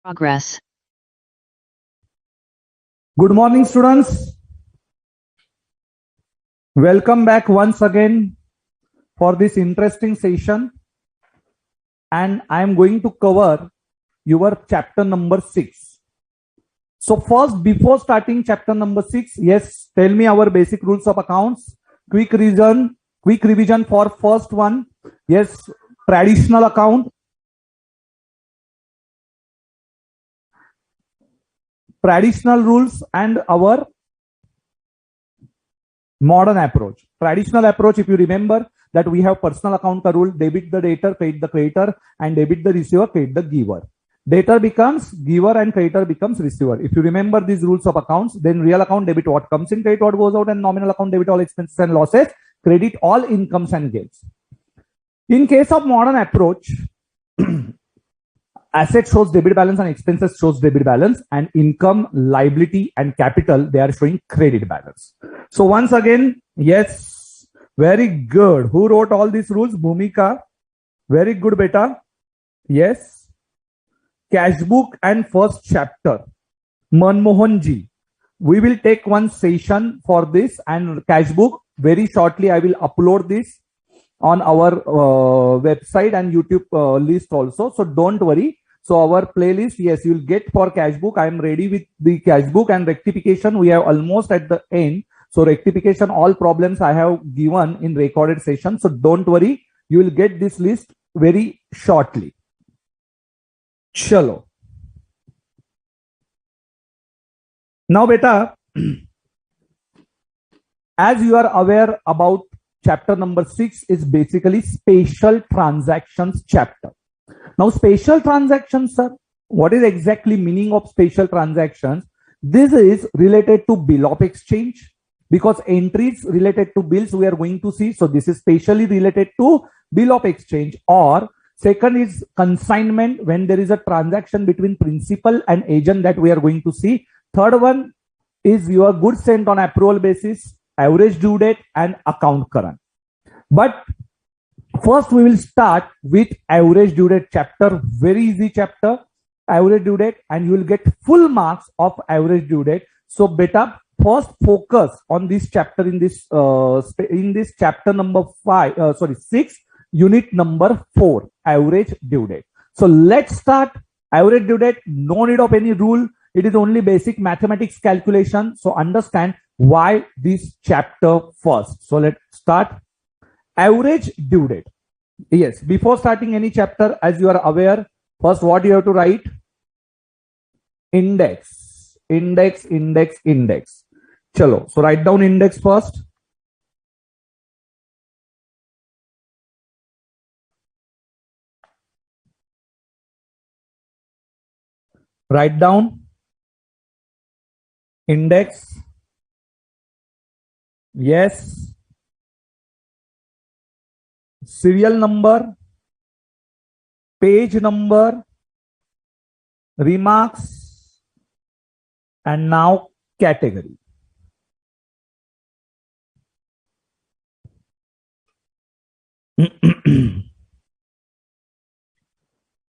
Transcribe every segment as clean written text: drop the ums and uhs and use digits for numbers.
Progress. Good morning, students. Welcome back once again for this interesting session. And I am going to cover your chapter number 6. So first, before starting chapter number 6, yes, tell me our basic rules of accounts. Quick revision for first one. Yes, traditional account. Traditional rules and our modern approach. Traditional approach, if you remember that we have personal account ka rule, debit the debtor, credit the creditor, and debit the receiver, credit the giver. Debtor becomes giver and creditor becomes receiver. If you remember these rules of accounts, then real account debit what comes in, credit what goes out, and nominal account debit all expenses and losses, credit all incomes and gains. In case of modern approach, asset shows debit balance and expenses shows debit balance, and income, liability, and capital, they are showing credit balance. So once again, yes, very good. Who wrote all these rules? Bhumika. Very good, beta. Yes. Cash book and first chapter. Manmohan ji. We will take one session for this, and cash book very shortly. I will upload this on our website and YouTube list also. So don't worry. So our playlist, yes, you will get for cash book. I am ready with the cash book, and rectification. We are almost at the end. So rectification, all problems I have given in recorded session. So don't worry. You will get this list very shortly. Chalo. Now, beta, as you are aware about chapter number 6 is basically special transactions chapter. Now, special transactions, sir, what is exactly meaning of special transactions? This is related to bill of exchange, because entries related to bills we are going to see. So this is specially related to bill of exchange. Or second is consignment, when there is a transaction between principal and agent, that we are going to see. Third one is your goods sent on approval basis, average due date, and account current. But first, we will start with average due date chapter. Very easy chapter, average due date, and you will get full marks of average due date. So, beta, first focus on this chapter in this chapter number 6, unit number 4, average due date. So let's start average due date. No need of any rule. It is only basic mathematics calculation. So understand why this chapter first. So let's start. Average due date. Yes, before starting any chapter, as you are aware, first what you have to write? Index, index, index, index. Chalo. So write down index first. Write down index. Yes. Serial number, page number, remarks, and now category.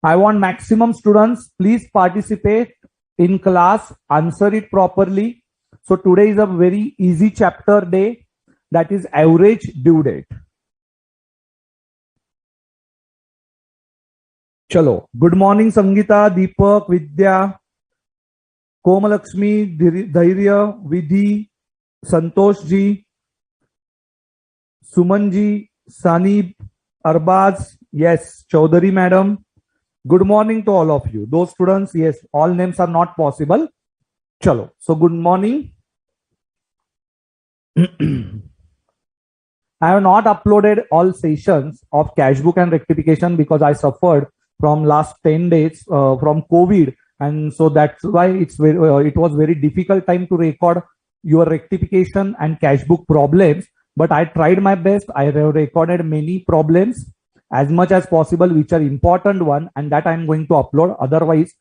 I want maximum students. Please participate in class, answer it properly. So today is a very easy chapter day, that is average due date. Chalo. Good morning, Sangeeta, Deepak, Vidya, Komalakshmi, Dhairya, Vidhi, Santosh ji, Suman ji, Sanib, Arbaz, yes, Chaudhary madam. Good morning to all of you. Those students, yes, all names are not possible. Chalo. So good morning. I have not uploaded all sessions of cash book and rectification because I suffered from last 10 days from COVID, and so that's why it was very difficult time to record your rectification and cash book problems. But I tried my best. I have recorded many problems as much as possible, which are important one, and that I'm going to upload. Otherwise,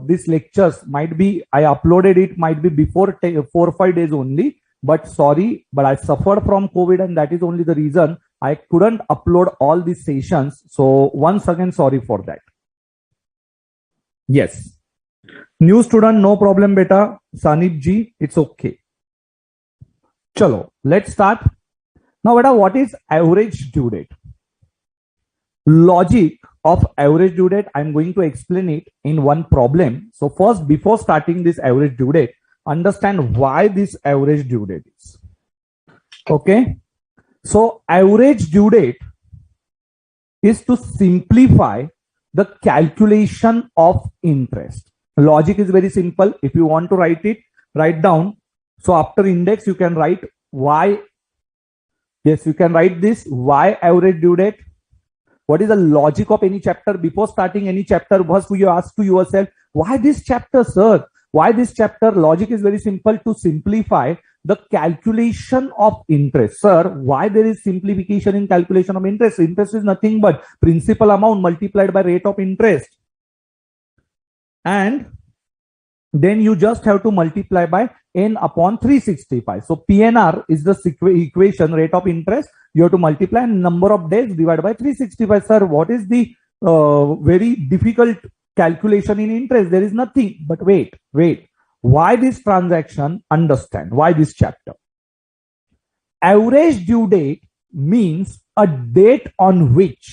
these lectures might be, I uploaded it might be before 4 or 5 days only. But sorry, but I suffered from COVID, and that is only the reason I couldn't upload all these sessions. So once again, sorry for that. Yes. New student no problem बेटा, Sanip ji it's okay. चलो let's start now बेटा। What is average due date? Logic of average due date, I'm going to explain it in one problem. So first, before starting this average due date, understand why this average due date is. Okay, so average due date is to simplify the calculation of interest. Logic is very simple. If you want to write it, write down. So after index you can write why. Yes, you can write this why average due date. What is the logic of any chapter? Before starting any chapter, first you ask to yourself, why this chapter, sir? Why this chapter? Logic is very simple, to simplify the calculation of interest. Sir, why there is simplification in calculation of interest? Interest is nothing but principal amount multiplied by rate of interest. And then you just have to multiply by n upon 365. So PNR is the equation, rate of interest. You have to multiply number of days divided by 365. Sir, what is the very difficult calculation in interest? There is nothing. But wait. Why this transaction? Understand why this chapter. Average due date means a date on which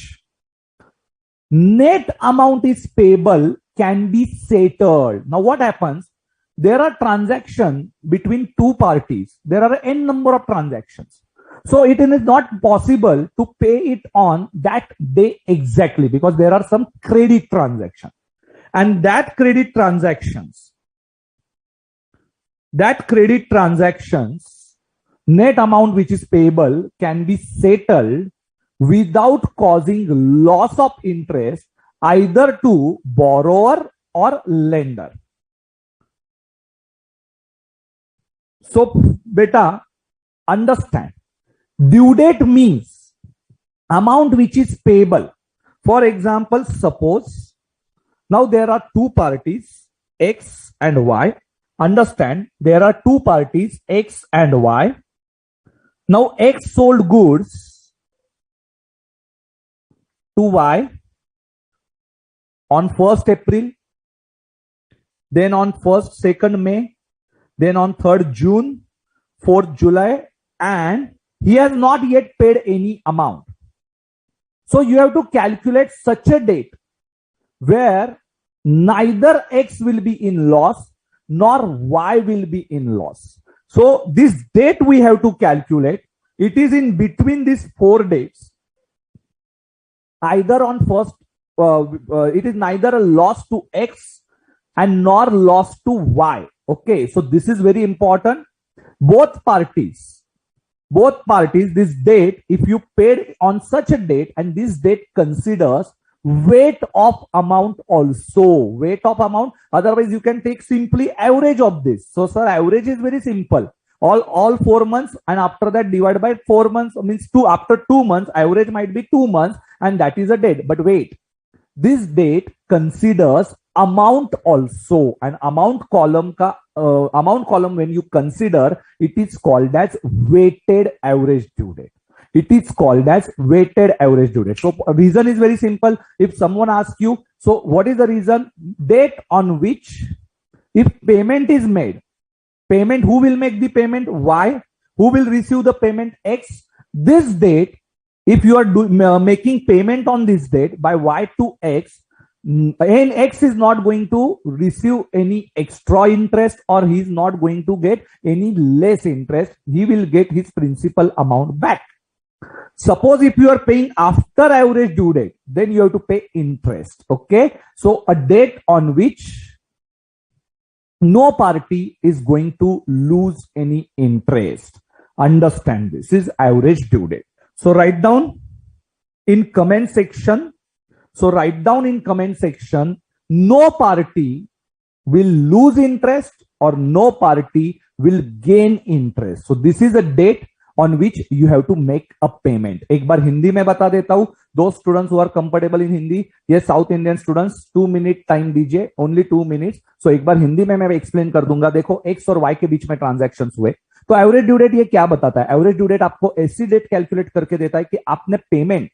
net amount is payable can be settled. Now what happens? There are transactions between two parties. There are n number of transactions. So it is not possible to pay it on that day exactly, because there are some credit transactions. And that credit transactions, net amount which is payable can be settled without causing loss of interest either to borrower or lender. So beta, understand. Due date means amount which is payable. For example, suppose now there are two parties, X and Y. Understand, there are two parties, X and Y. Now X sold goods to Y on 1st April, then on 1st, 2nd May, then on 3rd June, 4th July, and he has not yet paid any amount. So you have to calculate such a date where neither X will be in loss nor Y will be in loss. So this date we have to calculate. It is in between these 4 dates. Either on first, it is neither a loss to X and nor loss to Y. Okay, so this is very important. Both parties, this date, if you paid on such a date, and this date considers weight of amount also, weight of amount. Otherwise you can take simply average of this. So sir, average is very simple. All 4 months, and after that divide by 4 months, means after 2 months, average might be 2 months, and that is a date. But wait, this date considers amount also, and amount column when you consider, it is called as weighted average due date. It is called as weighted average due date. So reason is very simple. If someone asks you, so what is the reason? Date on which, if payment is made, payment, who will make the payment? Y. Who will receive the payment? X. This date, if you are making payment on this date by Y to X, and X is not going to receive any extra interest, or he is not going to get any less interest. He will get his principal amount back. Suppose if you are paying after average due date, then you have to pay interest. Okay, so a date on which no party is going to lose any interest. Understand, this is average due date. So write down in comment section. No party will lose interest or no party will gain interest. So this is a date on which you have to make a payment. एक बार हिंदी में बता देता हूं. Those students who are comfortable in Hindi, ये South Indian students 2 minute time दीजिए, only 2 minutes. So एक बार हिंदी में मैं एक्सप्लेन कर दूंगा. देखो X और Y के बीच में ट्रांजैक्शंस हुए, तो एवरेज ड्यू डेट ये क्या बताता है? एवरेज ड्यू डेट आपको ऐसी डेट कैलकुलेट करके देता है कि आपने पेमेंट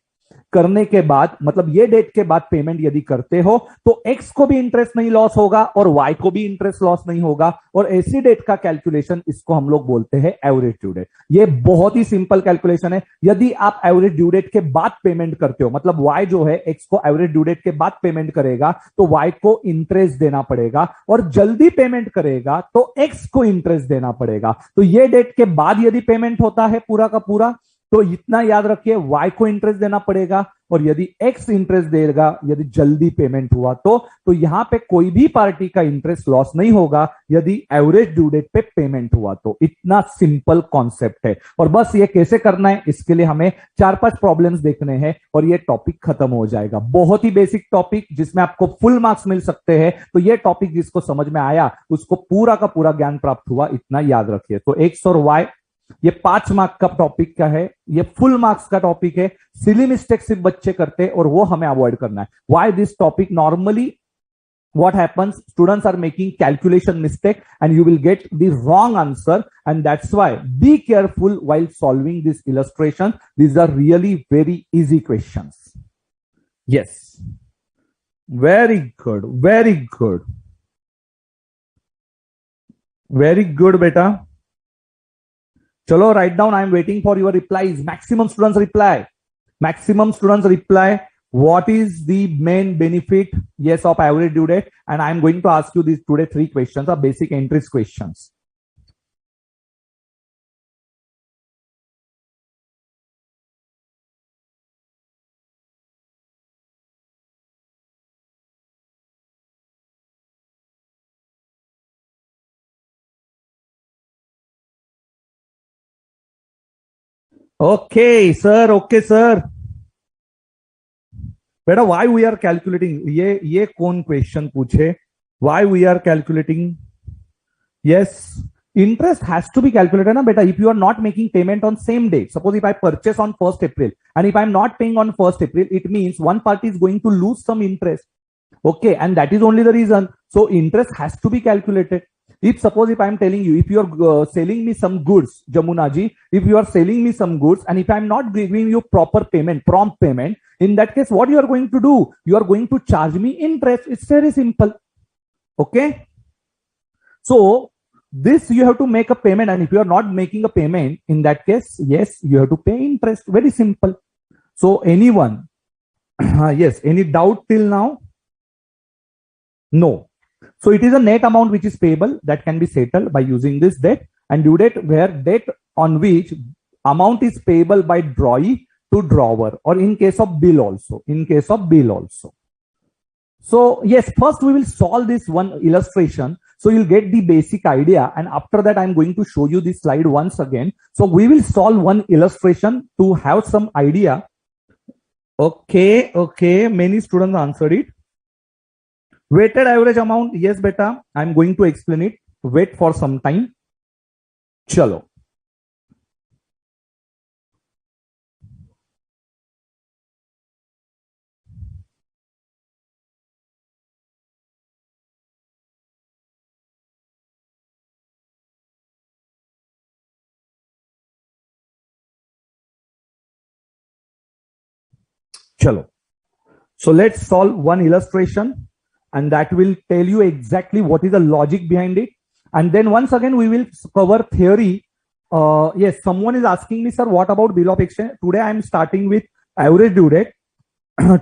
करने के बाद, मतलब ये डेट के बाद पेमेंट यदि करते हो तो एक्स को भी इंटरेस्ट नहीं लॉस होगा और वाई को भी इंटरेस्ट लॉस नहीं होगा, और ऐसी डेट का कैलकुलेशन, इसको हम लोग बोलते हैं एवरेज ड्यू डेट। ये बहुत ही सिंपल कैलकुलेशन है। यदि आप एवरेज ड्यू डेट के बाद पेमेंट करते हो, मतलब वाई जो है एक्स को एवरेज ड्यू डेट के बाद पेमेंट करेगा तो वाई को इंटरेस्ट देना पड़ेगा, और जल्दी पेमेंट करेगा तो एक्स को इंटरेस्ट देना पड़ेगा। तो ये डेट के बाद यदि पेमेंट होता है पूरा का पूरा, तो इतना याद रखिए, वाई को इंटरेस्ट देना पड़ेगा, और यदि एक्स इंटरेस्ट देगा यदि जल्दी पेमेंट हुआ तो यहां पे कोई भी पार्टी का इंटरेस्ट लॉस नहीं होगा यदि एवरेज ड्यू डेट पे पेमेंट हुआ तो। इतना सिंपल कॉन्सेप्ट है, और बस ये कैसे करना है इसके लिए हमें 4-5 प्रॉब्लम्स देखने हैं और ये टॉपिक खत्म हो जाएगा। बहुत ही बेसिक टॉपिक जिसमें आपको फुल मार्क्स मिल सकते हैं। तो ये टॉपिक जिसको समझ में आया उसको पूरा का पूरा ज्ञान प्राप्त हुआ, इतना याद रखिए। तो एक्स और वाई ये 5 मार्क्स का टॉपिक का है, ये फुल मार्क्स का टॉपिक है। सिली मिस्टेक सिर्फ बच्चे करते हैं और वो हमें अवॉइड करना है। Why this topic? Normally what happens, students are making calculation mistake and you will get the wrong answer, and that's why be careful while solving this illustration. These are really very easy questions. Yes, very good, very good, very good beta. Chalo, write down. I am waiting for your replies. Maximum students reply. Maximum students reply. What is the main benefit, yes, of average due date? And I am going to ask you these today 3 questions are basic entries questions. Okay, sir. Okay, sir. बेटा why we are calculating, ये कौन question पूछे? Why we are calculating? Yes, interest has to be calculated na beta. If you are not making payment on same day, suppose if I purchase on 1st April and if I am not paying on 1st April, it means one party is going to lose some interest. Okay, and that is only the reason. So interest has to be calculated. If suppose if I am telling you, if you are selling me some goods, Jamuna ji, if you are selling me some goods and if I am not giving you proper payment, prompt payment, in that case, what you are going to do? You are going to charge me interest. It's very simple. Okay. So this you have to make a payment, and if you are not making a payment, in that case, yes, you have to pay interest. Very simple. So anyone, yes, any doubt till now? No. So it is a net amount which is payable that can be settled by using this debt, and due date where debt on which amount is payable by drawee to drawer, or in case of bill also, in case of bill also. So yes, first we will solve this one illustration. So you'll get the basic idea, and after that I'm going to show you this slide once again. So we will solve one illustration to have some idea. Okay, okay, many students answered it. Weighted average amount, yes beta, I'm going to explain it. Wait for some time. Chalo. Chalo. So let's solve one illustration, and that will tell you exactly what is the logic behind it. And then once again, we will cover theory. Yes, someone is asking me, sir, what about bill of exchange? Today I am starting with average due date.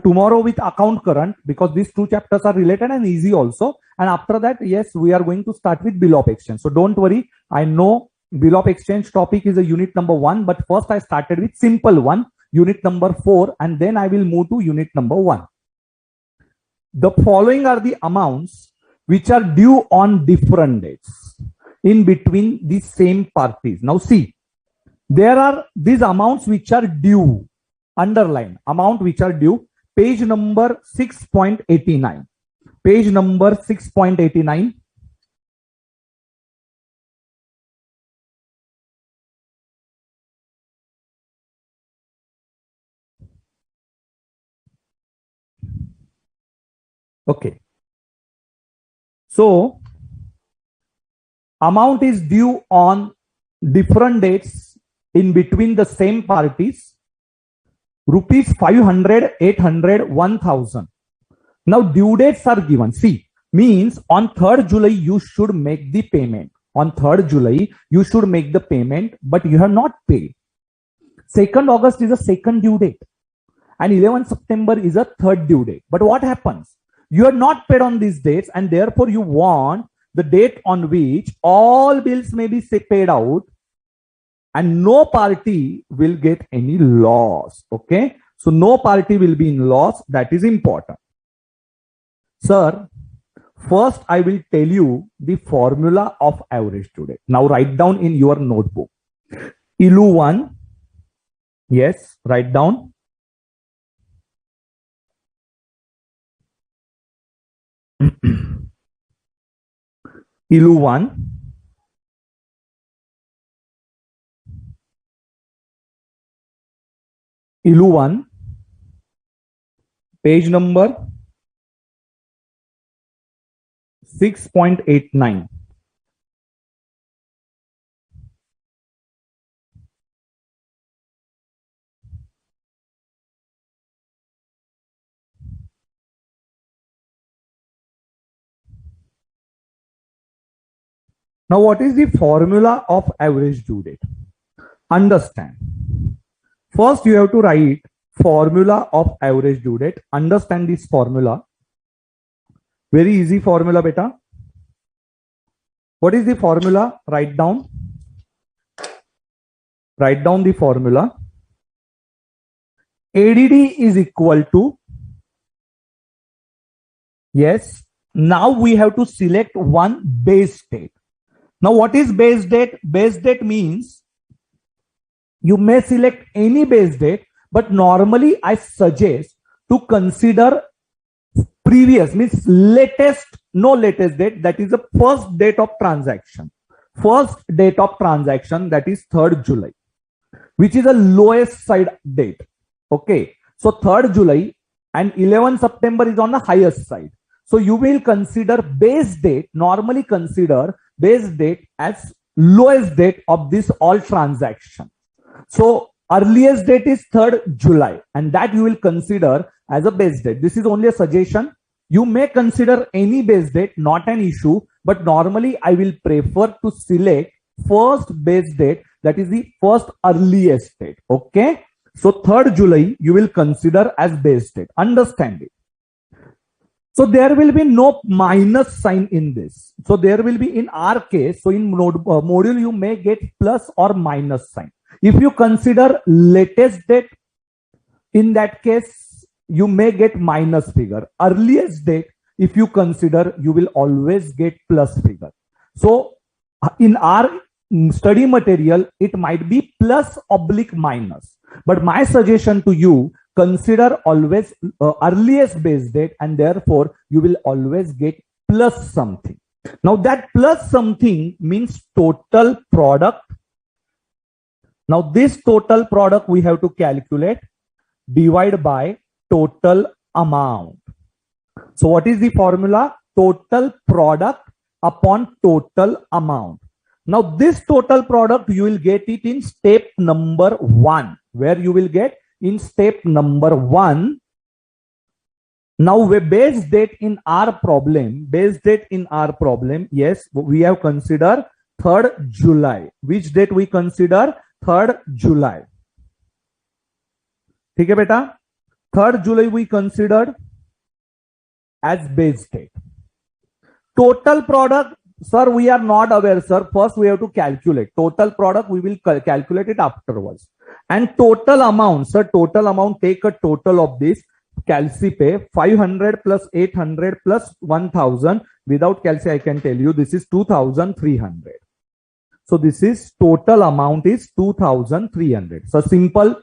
Tomorrow with account current, because these 2 chapters are related and easy also. And after that, yes, we are going to start with bill of exchange. So don't worry. I know bill of exchange topic is a unit number 1, but first I started with simple one, unit number 4, and then I will move to unit number 1. The following are the amounts which are due on different dates in between the same parties. Now see, there are these amounts which are due. Underline amount which are due. Page number 6.89. Page number 6.89. Okay. So amount is due on different dates in between the same parties rupees 500, 800, 1000. Now due dates are given. See, means on 3rd July you should make the payment. On 3rd July you should make the payment, but you have not paid. 2nd August is a second due date, and 11th September is a third due date. But what happens? You are not paid on these dates, and therefore you want the date on which all bills may be paid out, and no party will get any loss. Okay, so no party will be in loss. That is important. Sir, first I will tell you the formula of average due date. Now write down in your notebook. ILU 1. Yes, write down. ILU 1. ILU 1. Page number 6.89. Now, what is the formula of average due date? Understand. First, you have to write formula of average due date. Understand this formula. Very easy formula, beta. What is the formula? Write down. Write down the formula. ADD is equal to, yes, now we have to select one base date. Now, what is base date? Base date means you may select any base date, but normally I suggest to consider previous, means latest, no latest date, that is the first date of transaction. First date of transaction, that is 3rd July, which is the lowest side date. Okay, so 3rd July and 11th September is on the highest side. So you will consider base date, normally consider base date as lowest date of this all transaction. So earliest date is 3rd July, and that you will consider as a base date. This is only a suggestion. You may consider any base date, not an issue, but normally I will prefer to select first base date, that is the first earliest date. Okay, so 3rd July you will consider as base date. Understand it. So there will be no minus sign in this. So there will be, in our case, so in module you may get plus or minus sign. If you consider latest date, in that case you may get minus figure. Earliest date, if you consider, you will always get plus figure. So in our study material, it might be plus oblique minus. But my suggestion to you, consider always earliest base date, and therefore you will always get plus something. Now that plus something means total product. Now this total product we have to calculate, divide by total amount. So what is the formula? Total product upon total amount. Now this total product you will get it in step number 1, where you will get in step number 1. Now base date in our problem, yes, we have considered 3rd July. Which date we consider? 3rd July. Okay, beta? 3rd July we considered as base date. Total product, sir, we are not aware, sir. First we have to calculate. Total product, we will calculate it afterwards. And total amount, sir, total amount, take a total of this. Calci 500 plus 800 plus 1000. Without calci, I can tell you this is 2300. So this is total amount is 2300. So simple,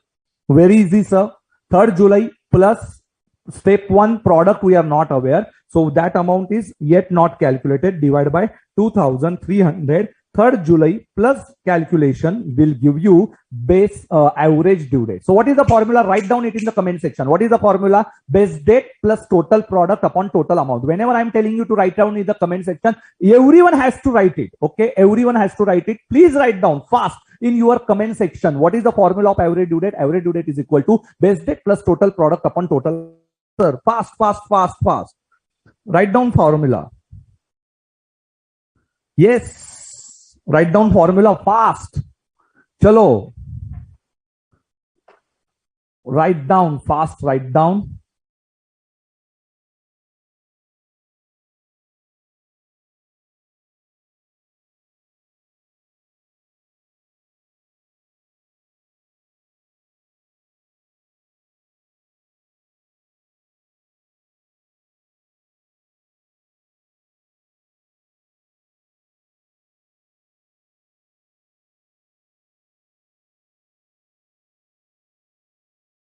very easy, sir. 3rd July plus step 1 product we are not aware. So that amount is yet not calculated. Divide by 2300. 3rd July plus calculation will give you base average due date. So what is the formula? Write down it in the comment section. What is the formula? Base date plus total product upon total amount. Whenever I'm telling you to write down in the comment section, everyone has to write it. Okay, everyone has to write it. Please write down fast in your comment section. What is the formula of average due date? Average due date is equal to base date plus total product upon total. Sir, fast, fast, fast, fast. Write down formula. Yes, write down formula fast. Chalo. Write down fast, write down.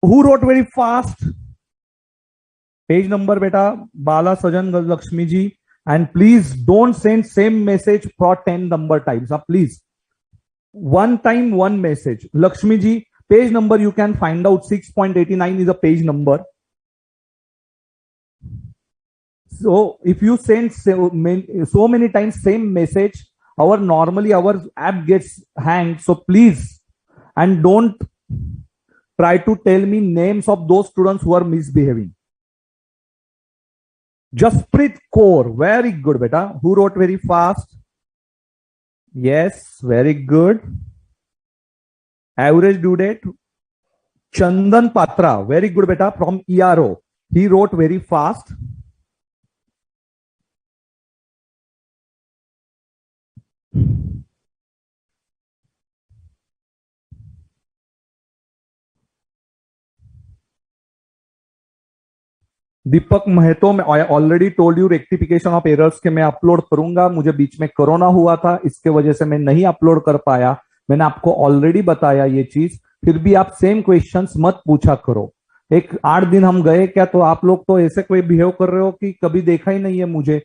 Who wrote very fast? Page number, beta, Bala Sajan Lakshmi ji. And please don't send same message for 10 number times. Please. One time, one message. Lakshmi ji, page number you can find out. 6.89 is a page number. So if you send so many times same message, normally our app gets hanged. So please, and don't try to tell me names of those students who are misbehaving. Jasprit Kaur, very good, beta. Who wrote very fast? Yes, very good. Average due date. Chandan Patra, very good, beta, from ERO. He wrote very fast. दीपक महतो, मैं already told you rectification of errors के मैं upload करूंगा. मुझे बीच में corona हुआ था, इसके वजह से मैं नहीं अपलोड कर पाया. मैंने आपको ऑलरेडी बताया ये चीज. फिर भी आप सेम क्वेश्चंस मत पूछा करो. 8 दिन हम गए क्या, तो आप लोग तो ऐसे कोई बिहेव कर रहे हो कि कभी देखा ही नहीं है मुझे.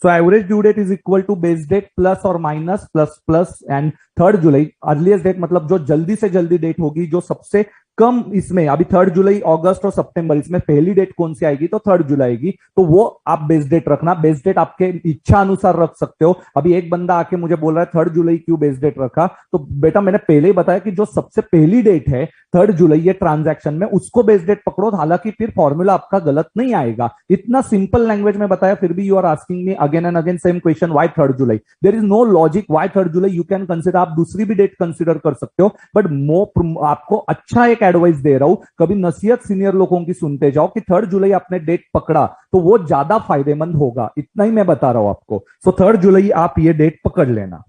So average due date is equal to base date plus or minus plus and 3rd July. Earliest date मतलब जो जल्दी से जल्दी डेट होगी, जो सबसे कम इसमें. अभी 3rd जुलाई, अगस्त और सितंबर, इसमें पहली डेट कौन सी आएगी, तो 3rd जुलाई आएगी. तो वो आप बेस डेट रखना. बेस डेट आपके इच्छा अनुसार रख सकते हो. अभी एक बंदा आके मुझे बोल रहा है 3rd जुलाई क्यों बेस डेट रखा, तो बेटा मैंने पहले ही बताया कि जो सबसे पहली डेट है 3rd जुलाई ये ट्रांजैक्शन में, उसको बेस डेट पकड़ो. हालांकि फिर फॉर्मूला आपका गलत नहीं आएगा. इतना सिंपल लैंग्वेज में बताया, फिर भी you are asking me again and again same question, why 3rd July. There is no logic why 3rd July. You can consider, आप दूसरी भी डेट कंसिडर कर सकते हो, बट आपको अच्छा एक एडवाइस दे रहा हूं. कभी नसीहत सीनियर लोगों की सुनते जाओ कि 3rd जुलाई आपने डेट पकड़ा तो वो ज्यादा फायदेमंद होगा. इतना ही मैं बता रहा हूं आपको. सो 3rd जुलाई आप ये डेट पकड़ लेना.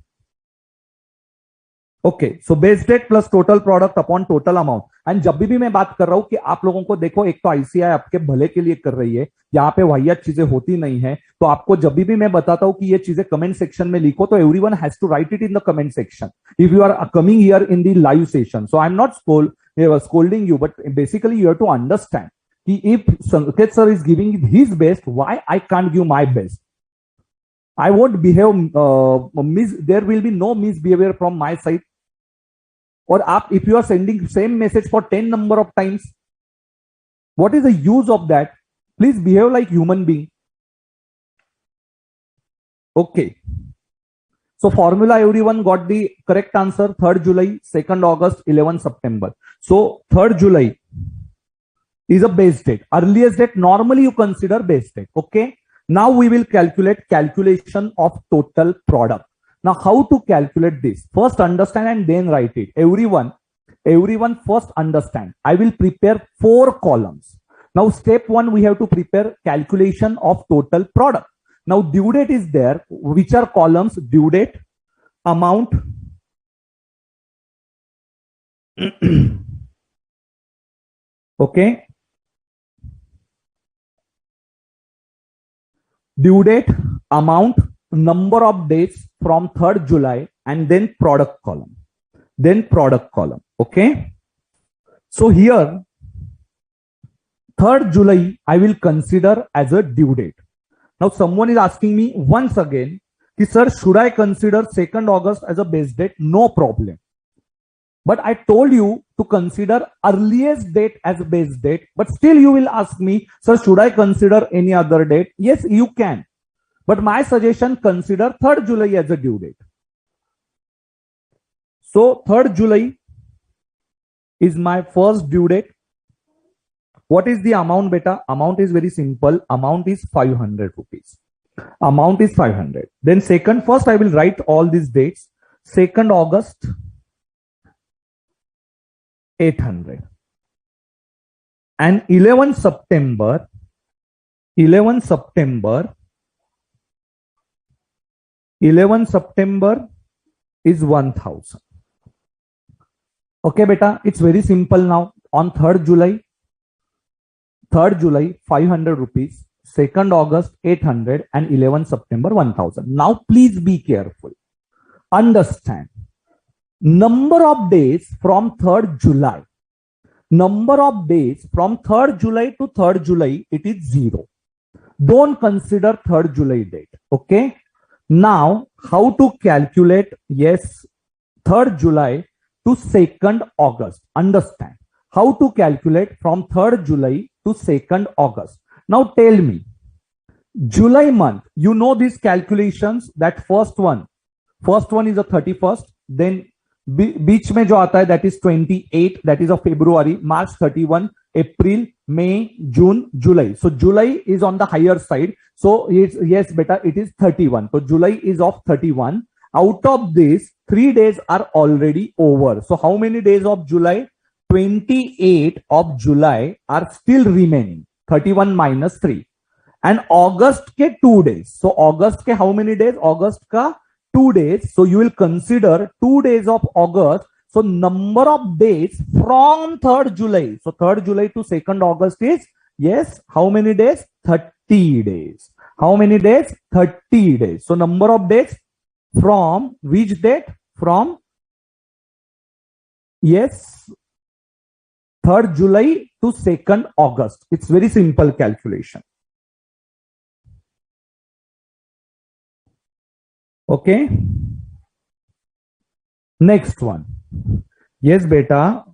Okay, so base date plus total product upon total amount. And जब भी मैं बात कर रहा हूं कि आप लोगों को देखो, एक तो आईसीआई आपके भले के लिए कर रही है, यहाँ पे वाहियात चीजें होती नहीं है. तो आपको जब भी मैं बताता हूं कि ये चीजें कमेंट सेक्शन में लिखो, तो everyone has to write it in the comment section if you are coming here in the live session. So I am not scolding you, but basically you have to understand if Sanket sir is giving his best, why I can't give my best. I won't behave there will be no misbehavior from my side. Or if you are sending same message for 10 number of times, what is the use of that? Please behave like human being. Okay. So formula, everyone got the correct answer. 3rd July, 2nd August, 11 September. So 3rd July is a base date. Earliest date, normally you consider base date. Okay. Now we will calculate calculation of total product. Now how to calculate this? First understand and then write it. Everyone first understand. I will prepare 4 columns. Now step 1, we have to prepare calculation of total product. Now due date is there. Which are columns? Due date, amount, okay, due date, amount, number of days from 3rd July, and then product column. Okay. So here 3rd July I will consider as a due date. Now someone is asking me once again, sir, should I consider 2nd August as a base date? No problem. But I told you to consider earliest date as base date, but still you will ask me, sir, should I consider any other date? Yes, you can. But my suggestion, consider 3rd July as a due date. So 3rd July is my first due date. What is the amount, beta? Amount is very simple. Amount is 500 rupees. Amount is 500. Then first I will write all these dates. 2nd August, 800. And 11 September is 1000. Okay, beta, it's very simple now. On 3rd July, 500 rupees, 2nd August, 800, and 11 September, 1000. Now, please be careful. Understand. Number of days from 3rd July. Number of days from 3rd July to 3rd July, it is 0. Don't consider 3rd July date. Okay. Now, how to calculate? Yes, 3rd July to 2nd August. Understand. How to calculate from 3rd July to 2nd August. Now tell me, July month, you know these calculations, that first one is a 31st, then बीच में जो आता है, that is 28, that is of February, March 31, April, May, June, July. So July is on the higher side. So it's, yes, beta, it is 31. So July is of 31. Out of this, 3 days are already over. So how many days of July? 28 of July are still remaining. 31 minus 3. And August ke 2 days. So August ke how many days? August ka 2 days. So you will consider 2 days of August. So number of days from 3rd July. So 3rd July to 2nd August is, yes, how many days? 30 days. How many days? 30 days. So number of days from which date? From, yes, 3rd July to 2nd August. It's very simple calculation. Okay. Next one. Yes, beta,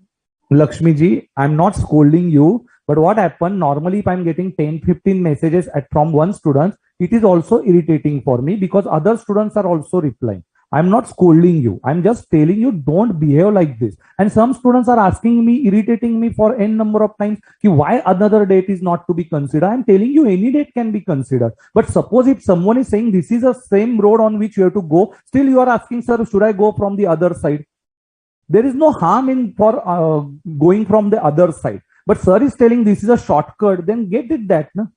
Lakshmi ji, I'm not scolding you, but what happened? Normally, if I'm getting 10-15 messages from one student, it is also irritating for me because other students are also replying. I'm not scolding you. I'm just telling you, don't behave like this. And some students are asking me, irritating me for n number of times, why another date is not to be considered. I'm telling you, any date can be considered. But suppose if someone is saying this is the same road on which you have to go, still you are asking, sir, should I go from the other side? There is no harm in for going from the other side. But sir is telling this is a shortcut, then get it that. Na?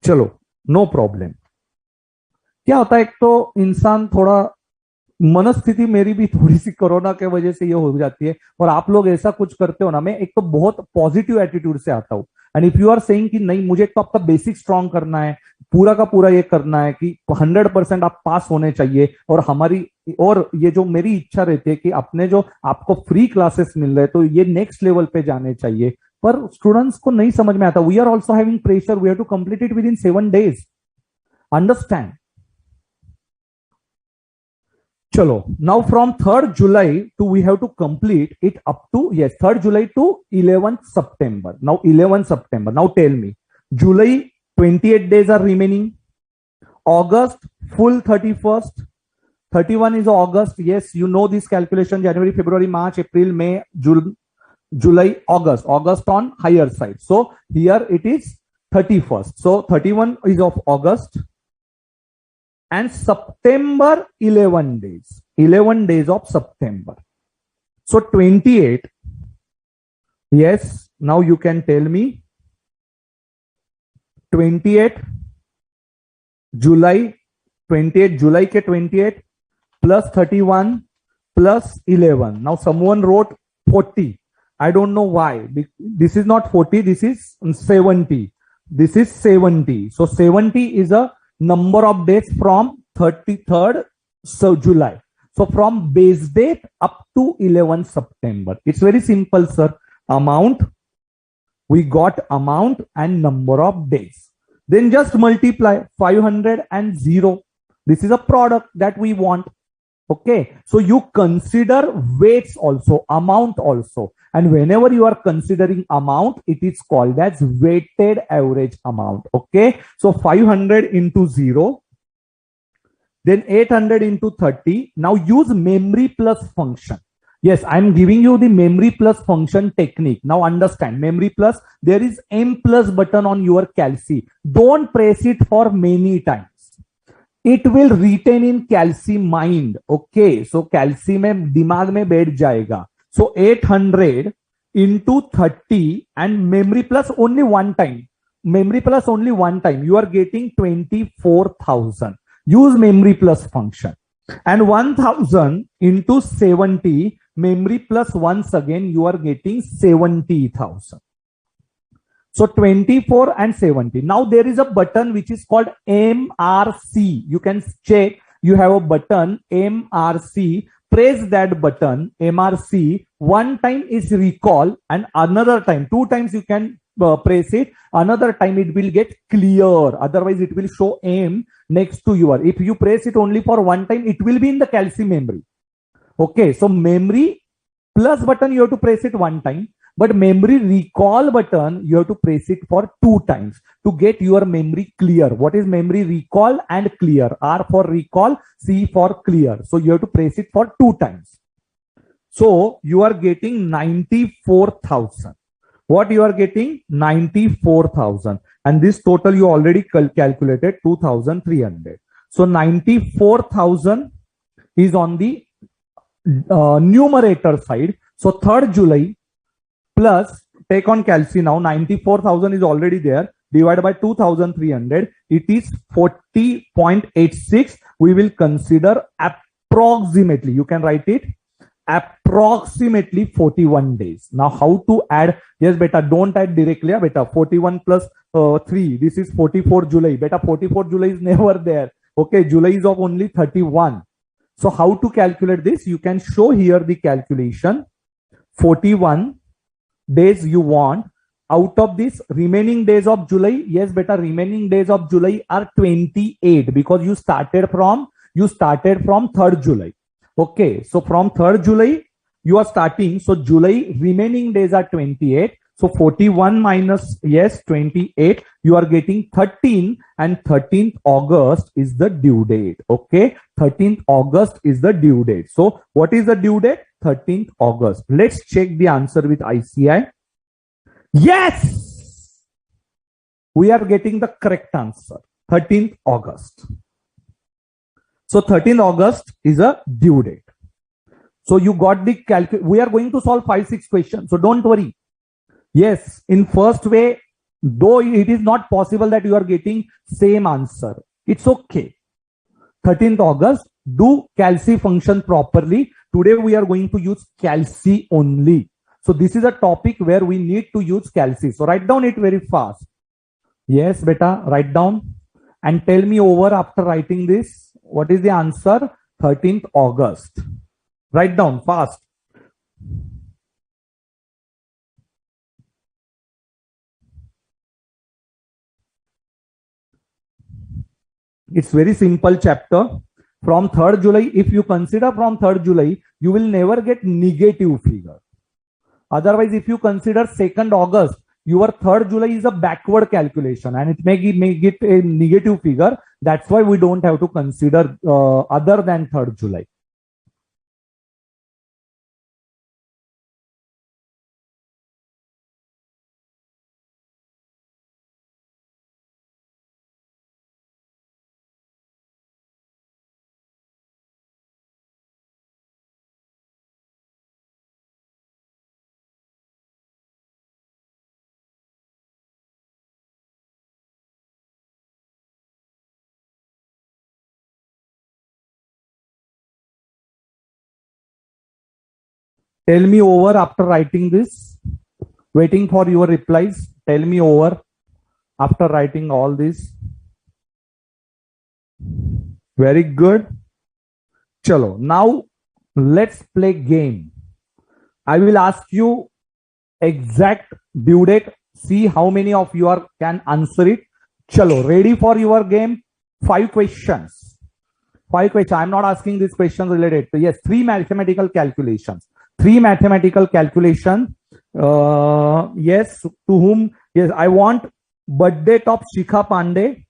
Chalo, no problem. क्या होता है, एक तो इंसान थोड़ा मनस्थिति मेरी भी थोड़ी सी कोरोना के वजह से ये हो जाती है, और आप लोग ऐसा कुछ करते हो ना, मैं एक तो बहुत पॉजिटिव एटीट्यूड से आता हूं. And if you are saying कि नहीं मुझे तो आपका बेसिक स्ट्रांग करना है, पूरा का पूरा ये करना है कि 100% आप पास होने चाहिए, और हमारी और ये जो मेरी इच्छा रहती है कि अपने जो आपको फ्री क्लासेस मिल रहे हैं तो ये नेक्स्ट लेवल पे जाने चाहिए, पर स्टूडेंट्स को नहीं समझ में आता. We are also having pressure, we have to complete it within 7 days. Understand. Chalo, now from 3rd July to we have to complete it up to, yes, 3rd July to 11th September. Now 11th September. Now tell me, July 28 days are remaining. August full 31st. 31 is August. Yes, you know this calculation: January, February, March, April, May, June, July, August. August on higher side. So here it is 31st. So 31 is of August. And September, 11 days. 11 days of September. So 28. Yes, now you can tell me. 28 July, 28 July ke 28 plus 31 plus 11. Now someone wrote 40. I don't know why. This is not 40, this is 70. This is 70. So 70 is a number of days from 33rd July. So from base date up to 11 September. It's very simple, sir. Amount, we got amount and number of days. Then just multiply 500 and 0. This is a product that we want. Okay, so you consider weights also, amount also. And whenever you are considering amount, it is called as weighted average amount. Okay, so 500 into 0, then 800 into 30. Now use memory plus function. Yes, I'm giving you the memory plus function technique. Now understand, memory plus, there is M plus button on your calci. Don't press it for many times. It will retain in calci mind. Okay, so calci में दिमाग में बैठ जाएगा. So 800 into 30 and memory plus only one time. Memory plus only one time. You are getting 24,000. Use memory plus function. And 1000 into 70, memory plus once again, you are getting 70,000. So 24 and 70. Now there is a button which is called MRC. You can check, you have a button MRC. Press that button MRC. One time is recall and another time, two times you can press it. Another time it will get clear. Otherwise it will show M next to your. If you press it only for one time, it will be in the calci memory. Okay, so memory plus button you have to press it one time. But memory recall button, you have to press it for two times to get your memory clear. What is memory recall and clear? R for recall, C for clear. So you have to press it for two times. So you are getting 94,000. What you are getting? 94,000. And this total you already calculated 2,300. So 94,000 is on the numerator side. So 3rd July plus, take on calci now, 94,000 is already there, divided by 2,300, it is 40.86. We will consider approximately, you can write it, approximately 41 days. Now how to add? Yes, beta, don't add directly, beta. 41 plus 3, this is 44 July. Beta, 44 July is never there. Okay, July is of only 31. So how to calculate this? You can show here the calculation. 41 days you want. Out of this remaining days of July, yes beta, remaining days of July are 28 because you started from 3rd July. Okay, so from 3rd July you are starting. So July remaining days are 28. So 41 minus, yes, 28, you are getting 13, and 13th August is the due date. Okay, 13th August is the due date. So what is the due date? 13th August. Let's check the answer with ICAI. Yes, we are getting the correct answer. 13th August. So 13th August is a due date. So you got the we are going to solve 5-6 questions. So don't worry. Yes, in first way, though it is not possible that you are getting same answer, it's okay. 13th August, do calci function properly. Today we are going to use calci only. So this is a topic where we need to use calci. So write down it very fast. Yes, beta, write down and tell me over after writing this. What is the answer? 13th August. Write down fast. It's very simple chapter. From 3rd July, if you consider from 3rd July, you will never get negative figure. Otherwise, if you consider 2nd August, your 3rd July is a backward calculation and it may get a negative figure. That's why we don't have to consider other than 3rd July. Tell me over after writing this. Waiting for your replies. Tell me over after writing all this. Very good. Chalo. Now let's play game. I will ask you exact due date. See how many of you can answer it. Chalo, ready for your game? 5 questions. 5 questions. I'm not asking these questions related to, yes, 3 mathematical calculations. 3 mathematical calculations. Yes, to whom? Yes, I want birth date of Shikha Pandey.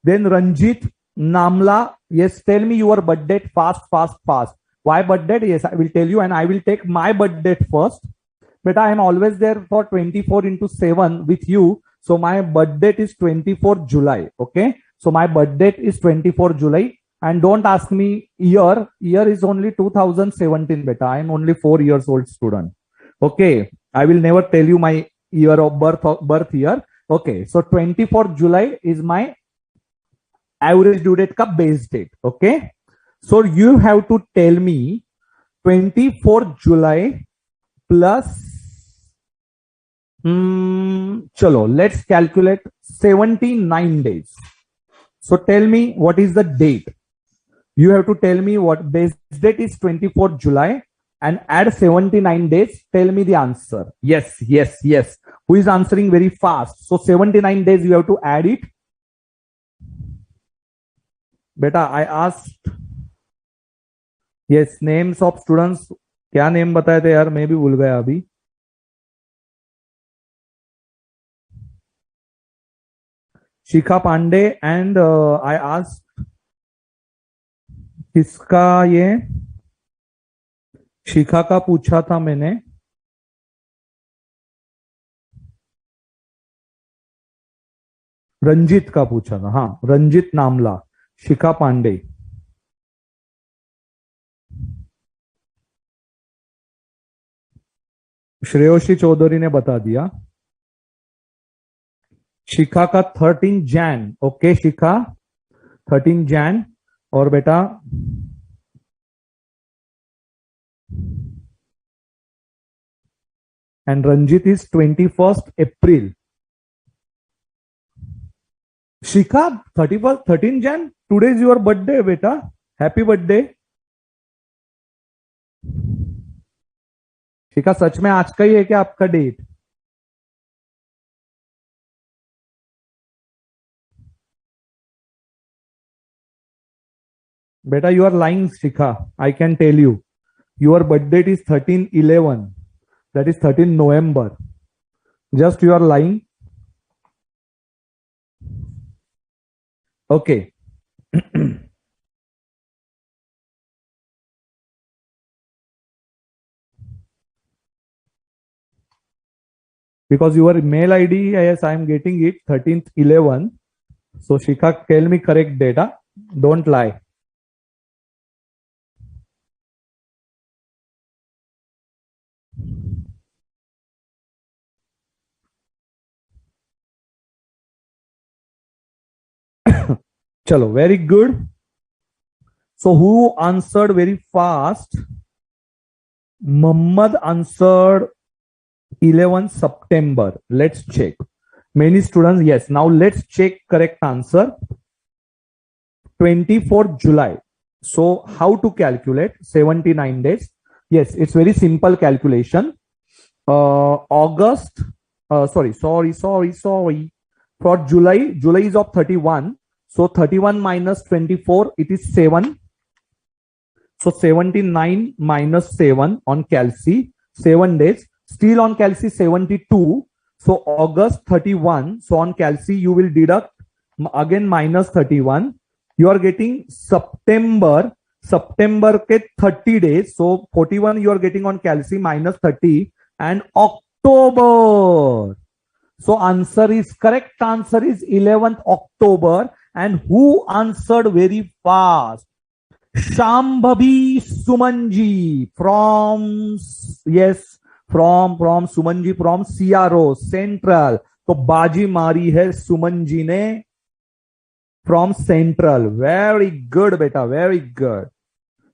Then Ranjit Namla. Yes, tell me your birth date fast, fast, fast. Why birth date? Yes, I will tell you, and I will take my birth date first. But I am always there for 24 into 7 with you. So my birth date is 24 July. Okay. So my birth date is 24 July. And don't ask me year. Year is only 2017, beta. I am only 4 years old student. Okay. I will never tell you my year of birth year. Okay. So 24 July is my average due date ka base date. Okay. So you have to tell me 24 July plus chalo, let's calculate 79 days. So tell me what is the date. You have to tell me what base date is 24 July and add 79 days. Tell me the answer. Yes, yes, yes. Who is answering very fast? So 79 days you have to add it. Beta, I asked. Yes, names of students. क्या name बताए थे यार, मैं भी भूल गया अभी. Shikha Pandey and I asked किसका, ये शिखा का पूछा था मैंने. रंजित का पूछा था. हाँ, रंजित नामला, शिखा पांडे. श्रेयोशी चौधरी ने बता दिया. शिखा का 13 जैन. ओके शिखा 13 जैन. और बेटा and Ranjit is 21 April. Shikha 13 Jain. Today is your birthday बेटा. Happy birthday. शिखा सच में आज का ही है क्या आपका डेट? बेटा you are lying Shikha. I can tell you your birth date is 13/11. That is 13 November. Just you are lying. Okay. Because your mail ID, yes, I am getting it 13/11. So Shikha, tell me correct data. Don't lie. Chalo, very good. So who answered very fast? Muhammad answered 11 September. Let's check. Many students, yes. Now let's check correct answer. 24 July. So how to calculate 79 days? Yes, it's very simple calculation. August, sorry. For July is of 31. So 31 minus 24, it is 7. So 79 minus 7 on Calci, 7 days. Still on Calci 72. So August 31. So on Calci you will deduct again minus 31. You are getting September के 30 days. So 41 you are getting on Calci minus 30 and October. So answer is correct. Answer is 11th October. And who answered very fast? Shambhavi Sumanji from, yes, from Sumanji from CRO Central. तो बाजी मारी है सुमन जी ने from Central. Very good beta, very good.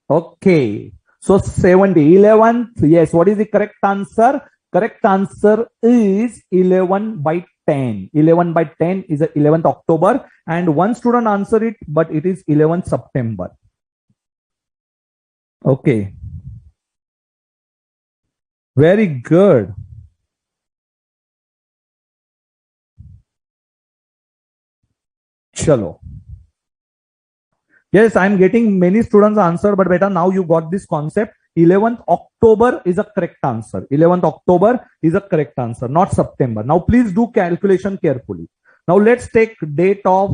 Okay, so 11th. Yes, what is the correct answer? Correct answer is 11/10. 11/10 is 11th October, and one student answered it, but it is 11th September. Okay, very good. Chalo. Yes, I'm getting many students answer, but beta, now you got this concept. 11th October is a correct answer. 11th October is a correct answer, not September. Now, please do calculation carefully. Now, let's take date of,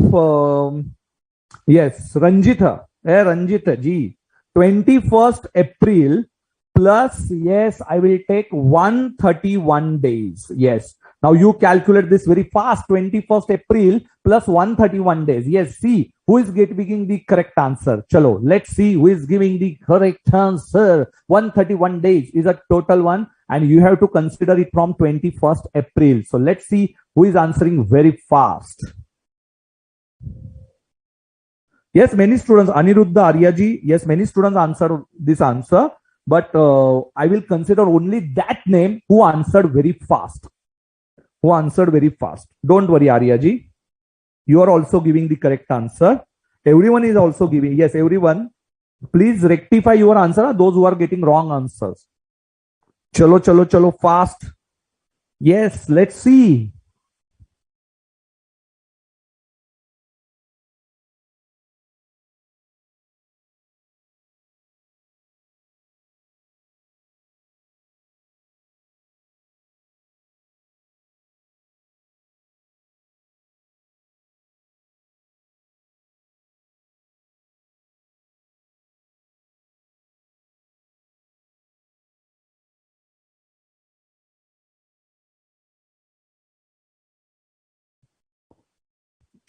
yes, Ranjitha. Ranjitha ji. 21st April plus, yes, I will take 131 days. Yes. Now you calculate this very fast. 21st April plus 131 days. Yes, see who is giving the correct answer. Chalo, let's see who is giving the correct answer. 131 days is a total one, and you have to consider it from 21st April. So let's see who is answering very fast. Yes, many students, Aniruddha Aryaji, yes, many students answer this answer, but I will consider only that name who answered very fast. Who answered very fast. Don't worry, Aryaji. You are also giving the correct answer. Everyone is also giving. Yes, everyone. Please rectify your answer. Those who are getting wrong answers. Chalo, chalo, chalo, fast. Yes, let's see.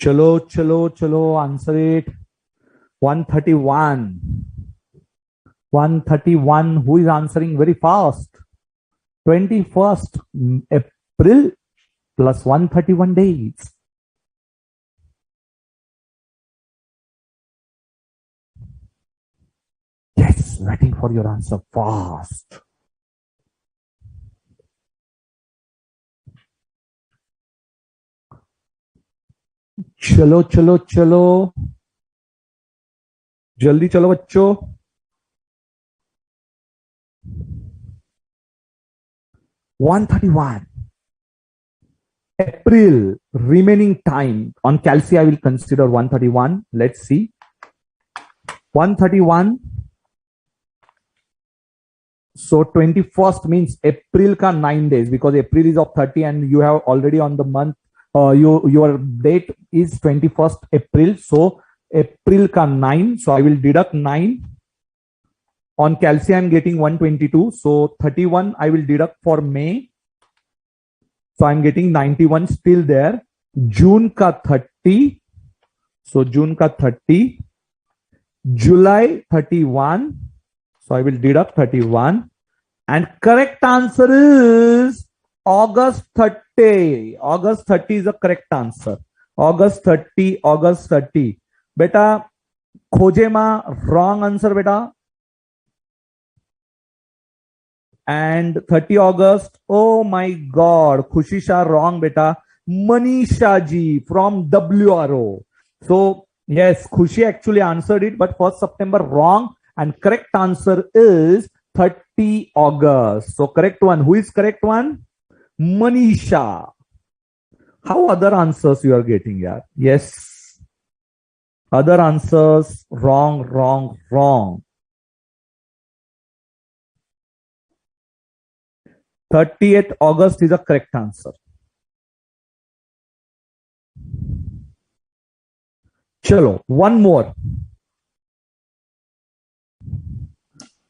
Chalo, chalo, chalo, answer it. 131. 131. Who is answering very fast? 21st April plus 131 days. Yes, waiting for your answer fast. चलो चलो चलो जल्दी चलो बच्चों. 131 April remaining time on Calci. I will consider 131. Let's see. 131. So 21st means April ka 9 days, because April is of 30 and you have already on the month. Your date is 21st April. So April ka 9. So I will deduct 9. On Calci, I'm getting 122. So 31, I will deduct for May. So I'm getting 91 still there. June ka 30. So June ka 30. July 31. So I will deduct 31. And correct answer is August 30. August 30 is the correct answer. August 30. August 30. Beta, khoje ma wrong answer beta. And 30 August. Oh my God. Khushi Shah wrong beta. Manisha ji from WRO. So yes, Khushi actually answered it, but 1st September wrong. And correct answer is 30 August. So correct one. Who is correct one? Manisha. How other answers you are getting here? Yes. Other answers wrong, wrong, wrong. 30th August is the correct answer. Chalo, one more.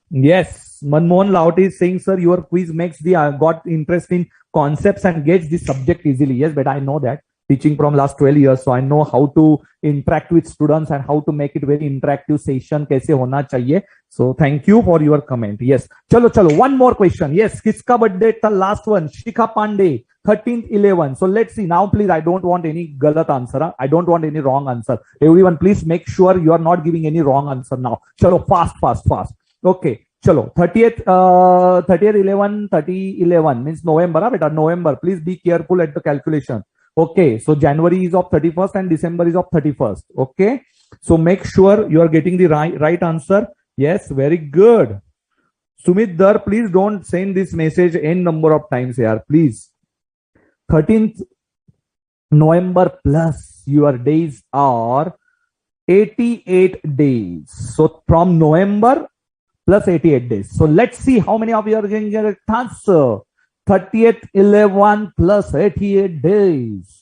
Yes, Manmohan Lauti is saying, sir, your quiz makes the got interest in concepts and gets the subject easily. Yes, but I know that. Teaching from last 12 years, so I know how to interact with students and how to make it very interactive session. Kaise hona chahiye. So thank you for your comment. Yes. Chalo, chalo. One more question. Yes. Kiska birthday? The last one. Shikha Pandey. 13th 11. So let's see. Now, please, I don't want any galat answer. I don't want any wrong answer. Everyone, please make sure you are not giving any wrong answer now. Chalo, fast, fast, fast. Okay. Chalo. 30th 11, 30 11 means November. Beta, November. Please be careful at the calculation. Okay, so January is of 31st and December is of 31st. Okay, so make sure you are getting the right answer. Yes, very good. Sumit Dar, please don't send this message n number of times here, please. 13th November plus your days are 88 days. So from November plus 88 days. So let's see how many of you are going to get an answer. 30th 11 plus 88 days.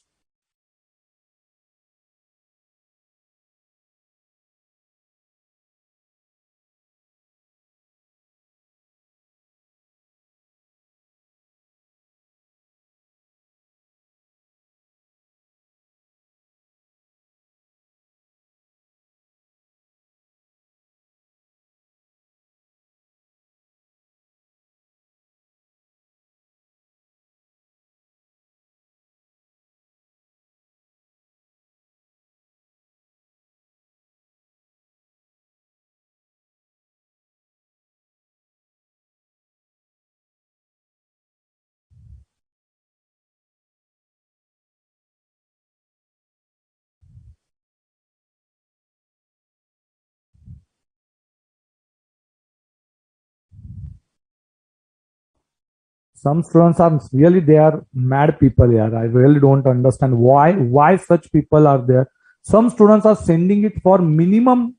Some students are really, they are mad people here. I really don't understand why such people are there. Some students are sending it for minimum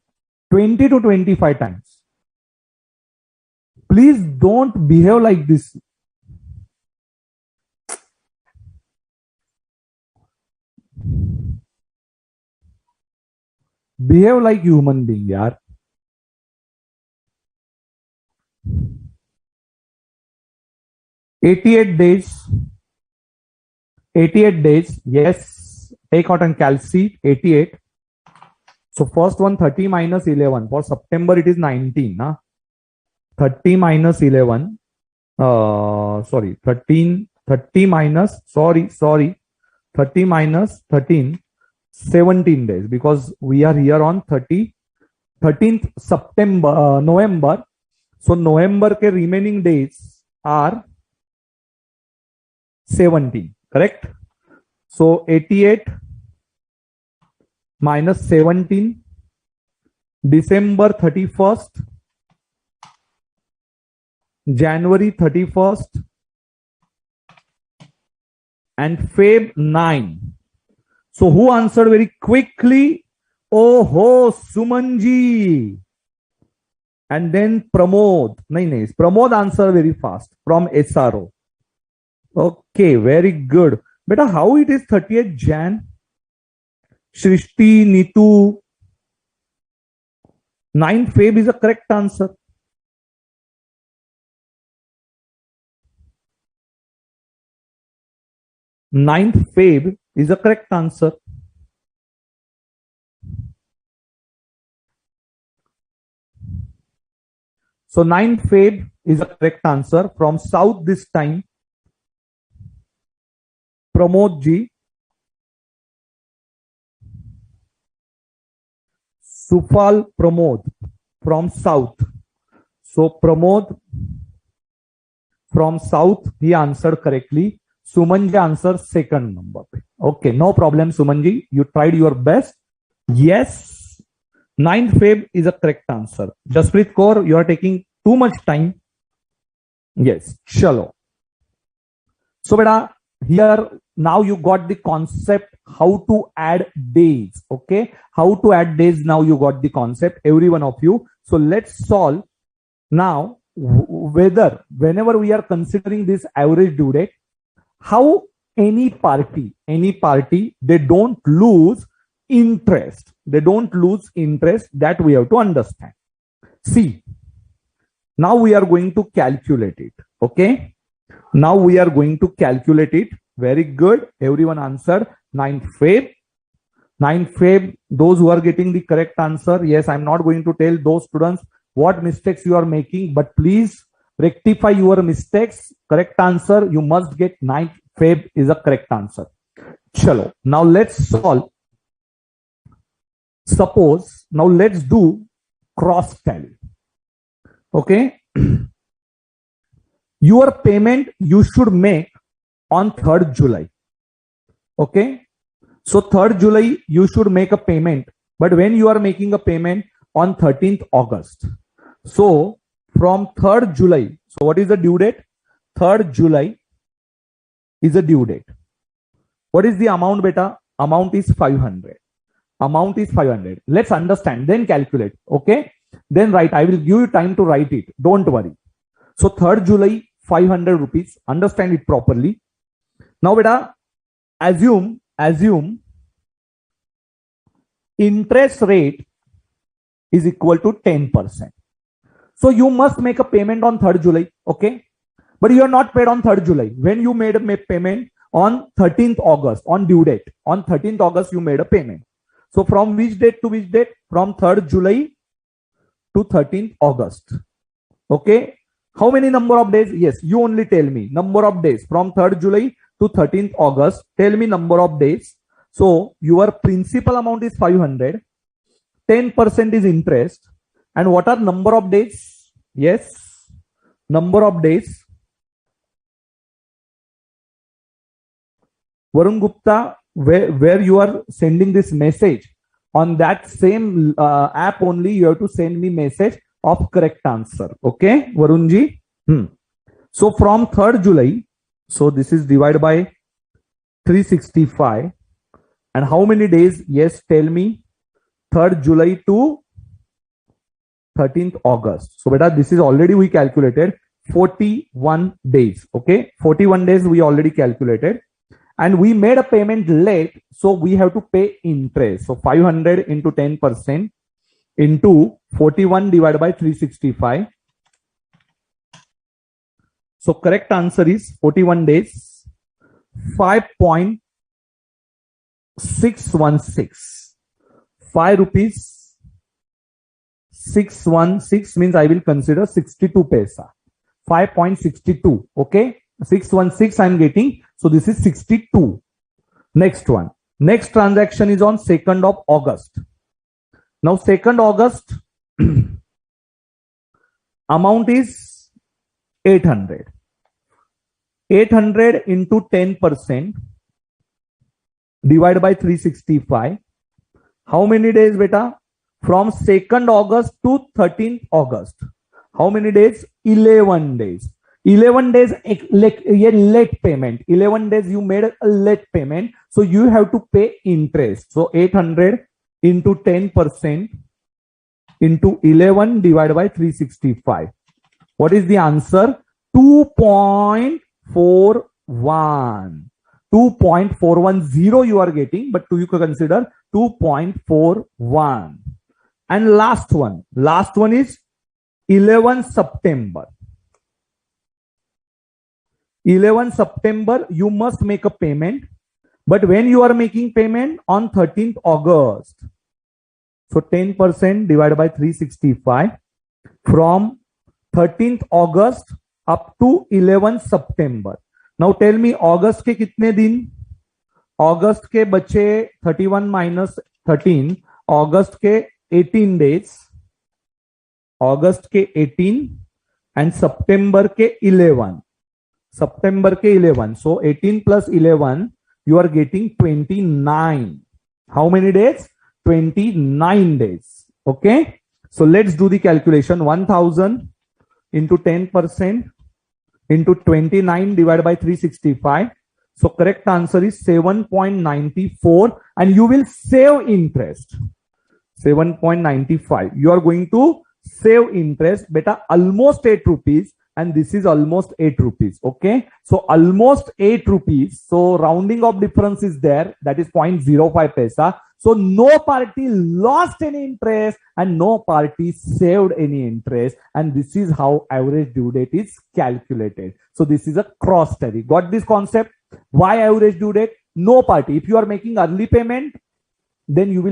20 to 25 times. Please don't behave like this. Behave like human being, yaar. $88 days. 88 days. Yes. Take out and calculate 88. So first one 30 minus 11. For September it is 19. Huh? 30 minus 11. Sorry. 13. 30 minus. Sorry. 30 minus 13. 17 days. Because we are here on 13th September, November. So November ke remaining days are 17. Correct? So 88 minus 17, December 31st, January 31st, and Feb 9. So who answered very quickly? Oh ho, Sumanji. And then Pramod. No, Pramod answered very fast from SRO. Okay, very good. Beta, how it is 30th Jan? Shrishti, Nitu. 9th Feb is a correct answer. Ninth Feb is a correct answer. So 9th Feb is a correct answer. From South this time, Pramod ji. Sufal Pramod from South. So Pramod from South, he answered correctly. Sumanji answered second number. Okay, no problem, Sumanji. You tried your best. Yes, 9th Feb is a correct answer. Jasprit Kaur, you are taking too much time. Yes, chalo. So, beta, here now you got the concept how to add days. Okay, how to add days. Now you got the concept, every one of you. So let's solve now whether whenever we are considering this average due date, how any party, they don't lose interest. They don't lose interest. That we have to understand. See, now we are going to calculate it. Okay. Now we are going to calculate it. Very good. Everyone answered 9th Feb. 9th Feb. Those who are getting the correct answer. Yes, I'm not going to tell those students what mistakes you are making, but please rectify your mistakes. Correct answer. You must get 9th Feb is a correct answer. Chalo. Now let's solve. Suppose now let's do cross tally. Okay. Your payment you should make on 3rd July. Okay. So 3rd July you should make a payment, but when you are making a payment on 13th August. So from 3rd July, so what is the due date? 3rd July is a due date. What is the amount, beta? Amount is 500. Amount is 500. Let's understand, then calculate. Okay. Then write. I will give you time to write it. Don't worry. So 3rd July, 500 rupees. Understand it properly. Now, beta, assume interest rate is equal to 10%. So you must make a payment on 3rd July. Okay. But you are not paid on 3rd July. When you made a payment on 13th August, on due date, on 13th August, you made a payment. So from which date to which date? From 3rd July to 13th August. Okay. How many number of days? Yes, you only tell me number of days from 3rd July to 13th August. Tell me number of days. So your principal amount is 500. 10% is interest. And what are number of days? Yes, number of days. Varun Gupta, where you are sending this message, on that same app only you have to send me message of correct answer. Okay, Varunji. So from 3rd July, so this is divided by 365. And how many days? Yes, tell me. 3rd July to 13th August. So beta, this is already we calculated 41 days. Okay, 41 days we already calculated. And we made a payment late, so we have to pay interest. So 500 into 10% into 41 divided by 365. So correct answer is 41 days, 5.616. 5 rupees 616 means I will consider 62 paisa. 5.62. Okay. 616 I am getting. So this is 62. Next one. Next transaction is on 2nd of August. Now 2nd August amount is 800. 800 into 10% divided by 365. How many days, beta? From 2nd August to 13th August. How many days? 11 days. 11 days late payment. 11 days you made a late payment. So you have to pay interest. So 800 into 10% into 11 divided by 365. What is the answer? 2.41. 2.410 you are getting, but you can consider 2.41. And last one is 11 September. 11 September, you must make a payment. But when you are making payment on 13th August, so 10% divided by 365 from 13th August up to 11 September. Now tell me August के कितने दिन? August के बचे 31 minus 13. August के 18 days. August के 18 and September के 11. September ke 11. So 18 plus 11, you are getting 29. How many days? 29 days. Okay. So let's do the calculation. 1000 into 10% into 29 divided by 365. So correct answer is 7.94 and you will save interest. 7.95. You are going to save interest. Beta almost 8 rupees. And this is almost 8 rupees. Okay. So almost 8 rupees. So rounding of difference is there. That is 0.05 paisa. So no party lost any interest and no party saved any interest. And this is how average due date is calculated. So this is a cross study. Got this concept? Why average due date? No party. If you are making early payment, then you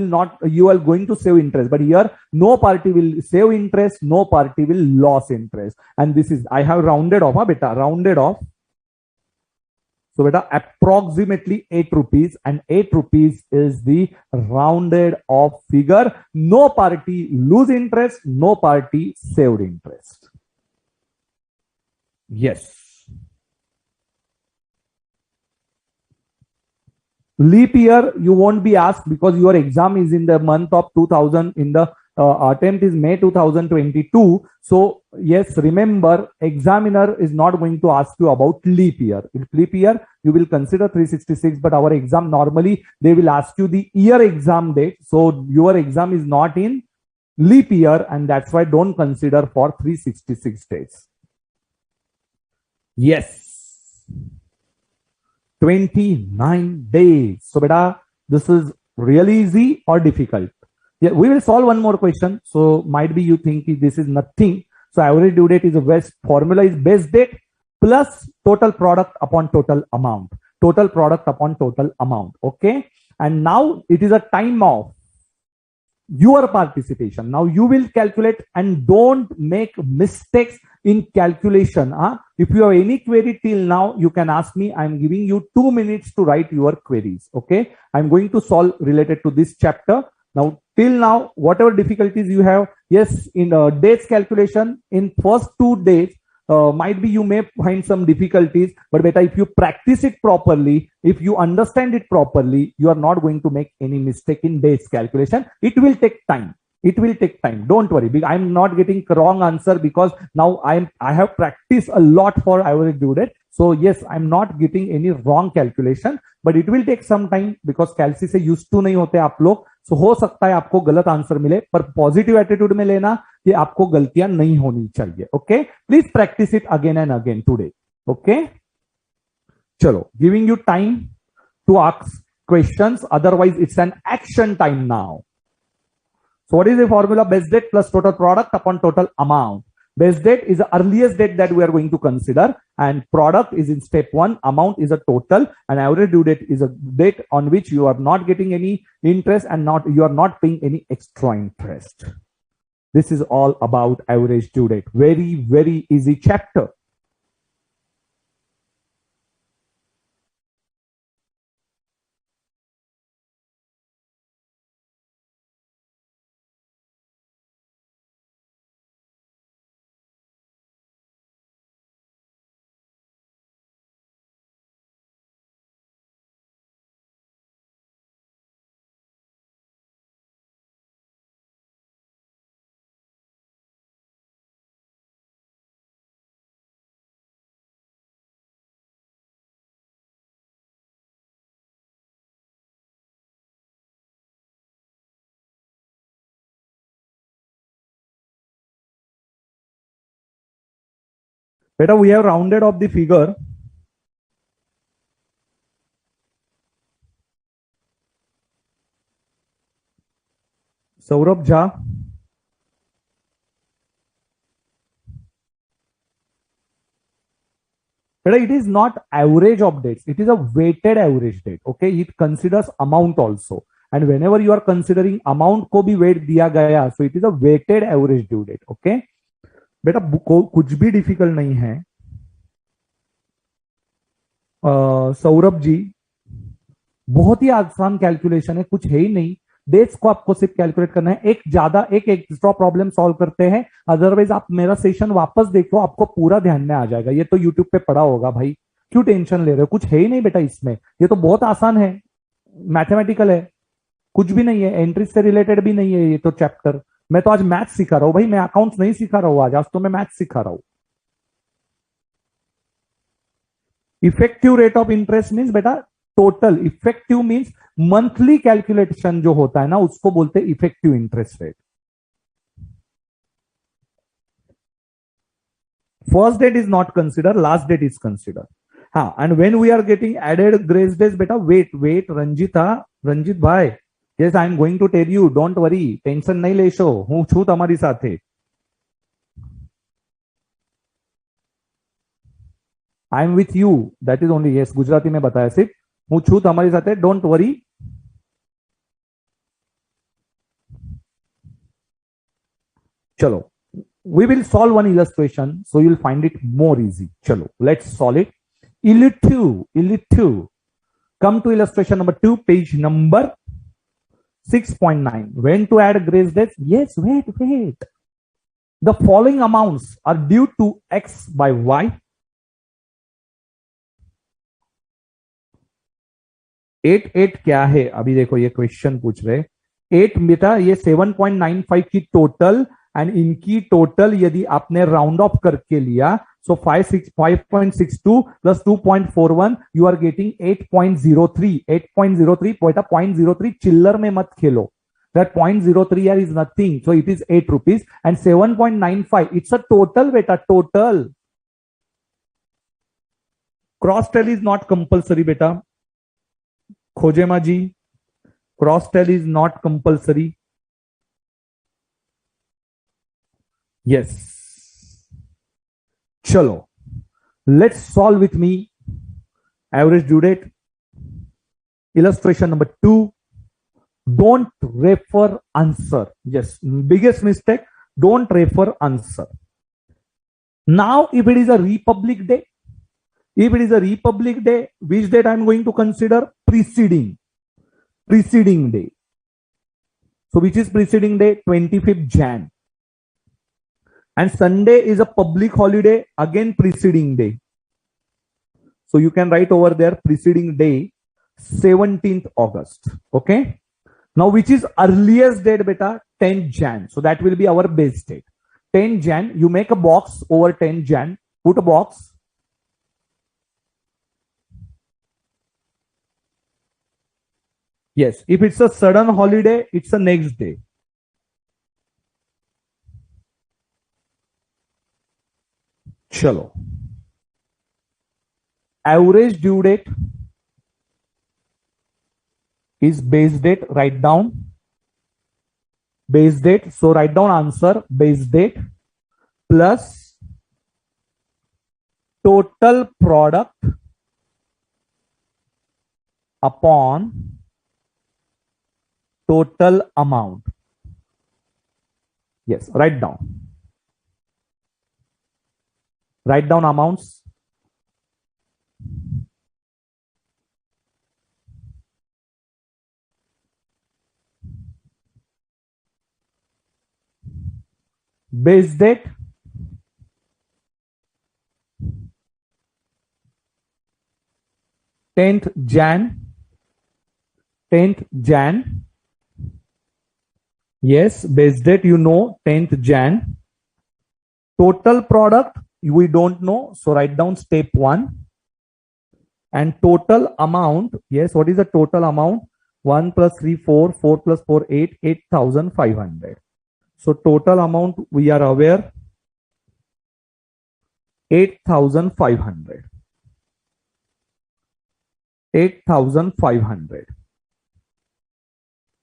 are going to save interest. But here, no party will save interest, no party will lose interest. And this is, I have rounded off, beta, rounded off. So beta, approximately 8 rupees and 8 rupees is the rounded off figure. No party lose interest, no party saved interest. Yes. Leap year, you won't be asked because your exam is in the month of 2000, in the attempt is May 2022. So yes, remember, examiner is not going to ask you about leap year. In leap year, you will consider 366, but our exam normally they will ask you the year exam date. So your exam is not in leap year, and that's why don't consider for 366 days. Yes, 29 days. So beta, this is really easy or difficult? Yeah, we will solve one more question. So might be you think this is nothing. So average due date is a best formula is best date plus total product upon total amount. Total product upon total amount. Okay. And now it is a time of your participation. Now you will calculate and don't make mistakes in calculation. If you have any query till now, you can ask me. I'm giving you 2 minutes to write your queries. Okay. I'm going to solve related to this chapter. Now, till now, whatever difficulties you have, yes, in days calculation, in first 2 days, might be you may find some difficulties, but beta, if you practice it properly, if you understand it properly, you are not going to make any mistake in days calculation. It will take time. It will take time. Don't worry. I'm not getting wrong answer because now I have practiced a lot for average due date. So yes, I'm not getting any wrong calculation, but it will take some time because कैलसी से used to नहीं होते आप लोग. So हो सकता है आपको गलत आंसर मिले, पर पॉजिटिव एटीट्यूड में लेना कि आपको गलतियां नहीं होनी चाहिए. Okay, please practice it again and again today. Okay, चलो, giving you time to ask questions, otherwise it's an action time now. So what is the formula? Best date plus total product upon total amount. Best date is the earliest date that we are going to consider, and product is in step 1, amount is a total, and average due date is a date on which you are not getting any interest and you are not paying any extra interest. This is all about average due date. Very, very easy chapter. Beta, we have rounded off the figure. Saurabh Jha. Beta, it is not average of dates. It is a weighted average date. Okay, it considers amount also. And whenever you are considering amount को भी weight दिया गया, so it is a weighted average due date. Okay. बेटा कुछ भी difficult नहीं है. सौरभ जी, बहुत ही आसान कैलकुलेशन है, कुछ है ही नहीं. डेट्स को आपको सिर्फ कैलकुलेट करना है. एक एक्स्ट्रा प्रॉब्लम सॉल्व करते हैं, अदरवाइज आप मेरा सेशन वापस देखो, आपको पूरा ध्यान में आ जाएगा. ये तो यूट्यूब पे पड़ा होगा भाई, क्यों टेंशन ले रहे हो? कुछ है ही नहीं बेटा इसमें. ये तो बहुत आसान है, मैथमेटिकल है, कुछ भी नहीं है, एंट्री से रिलेटेड भी नहीं है ये तो चैप्टर. मैं तो आज मैथ्स सिखा रहा हूं भाई, मैं अकाउंट्स नहीं सिखा रहा हूं आज तो मैं मैथ्स सिखा रहा हूं. Effective rate of interest means बेटा total. Effective means monthly calculation जो होता है ना, उसको बोलते हैं effective interest rate. First date is not consider, last date is consider. हाँ, and when we are getting added grace days बेटा, वेट रंजित भाई, yes, I am going to tell you, don't worry, tension नहीं लेशो, હું છું તમારી સાથે. I am with you, that is only, yes, Gujarati में बताया सिर्फ, હું છું તમારી સાથે, don't worry. चलो, we will solve one illustration, so you will find it more easy. चलो, let's solve it. Illustration. Come to illustration number 2, page number 6.9. When to add grace dates? Yes, wait. The following amounts are due to X by Y. 8 क्या है? अभी देखो ये question पूछ रहे. 8 बेटा ये 7.95 की टोटल एंड इनकी टोटल यदि आपने राउंड ऑफ करके लिया सो 5.62 प्लस 2.41 यू आर गेटिंग 8.03 8.03 बेटा 0.03 चिल्लर में मत खेलो that 0.03 here is nothing so it is 8 rupees and 7.95 it's a total beta total cross tell is not compulsory beta khojema ji cross tell is not compulsory yes chalo let's solve with me average due date illustration number 2 don't refer answer yes biggest mistake don't refer answer now if it is a republic day which date I'm going to consider preceding day so which is preceding day 25th Jan and Sunday is a public holiday again preceding day so you can write over there preceding day 17th August okay now which is earliest date beta 10 Jan so that will be our base date 10 Jan you make a box over 10 Jan put a box yes if it's a sudden holiday it's the next day chalo average due date is base date write down base date so write down answer base date plus total product upon total amount yes write down amounts base date tenth Jan yes base date you know 10th Jan total product we don't know so write down step 1 and total amount yes what is the total amount 1 plus 3 4 4 plus 4 8 8,500 so total amount we are aware 8,500 8,500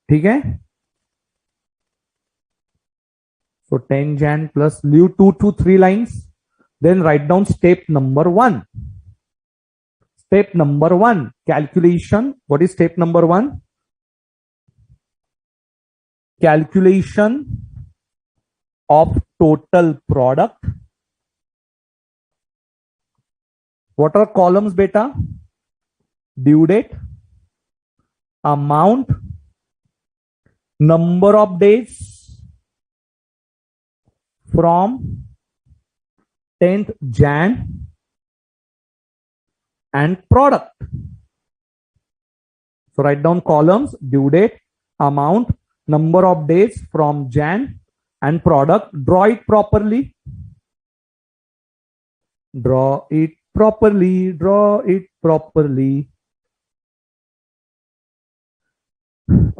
ठीक है so 10 Jan plus leave 2 to 3 lines then write down step number 1 calculation what is step number 1 calculation of total product what are columns beta due date amount number of days from 10th Jan and product so write down columns due date amount number of days from Jan and product draw it properly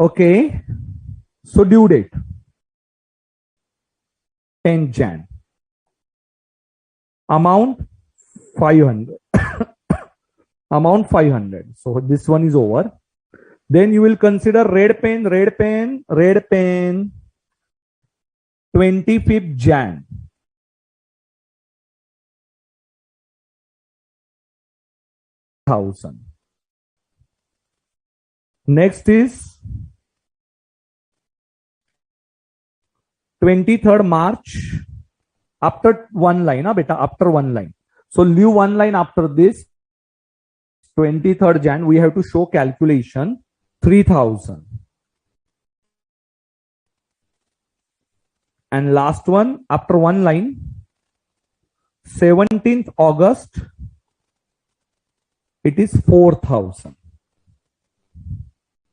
okay so due date 10 Jan amount 500 amount 500 so this one is over then you will consider red pen 25th Jan thousand next is 23rd March after one line beta after one line so leave one line after this 23rd Jan we have to show calculation 3,000 and last one after one line 17th August it is 4,000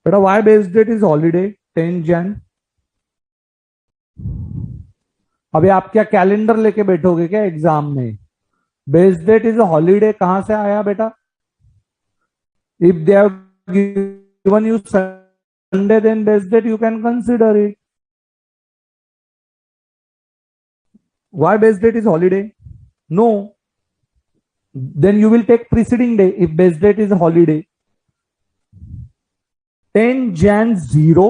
but why base date is holiday 10 Jain. अभी आप क्या calendar लेके बैठोगे क्या exam में? Base date is holiday कहां से आया बेटा? If they have given you Sunday then base date you can consider it. Why base date is holiday? No. Then you will take preceding day if base date is holiday. 10 Jan 0.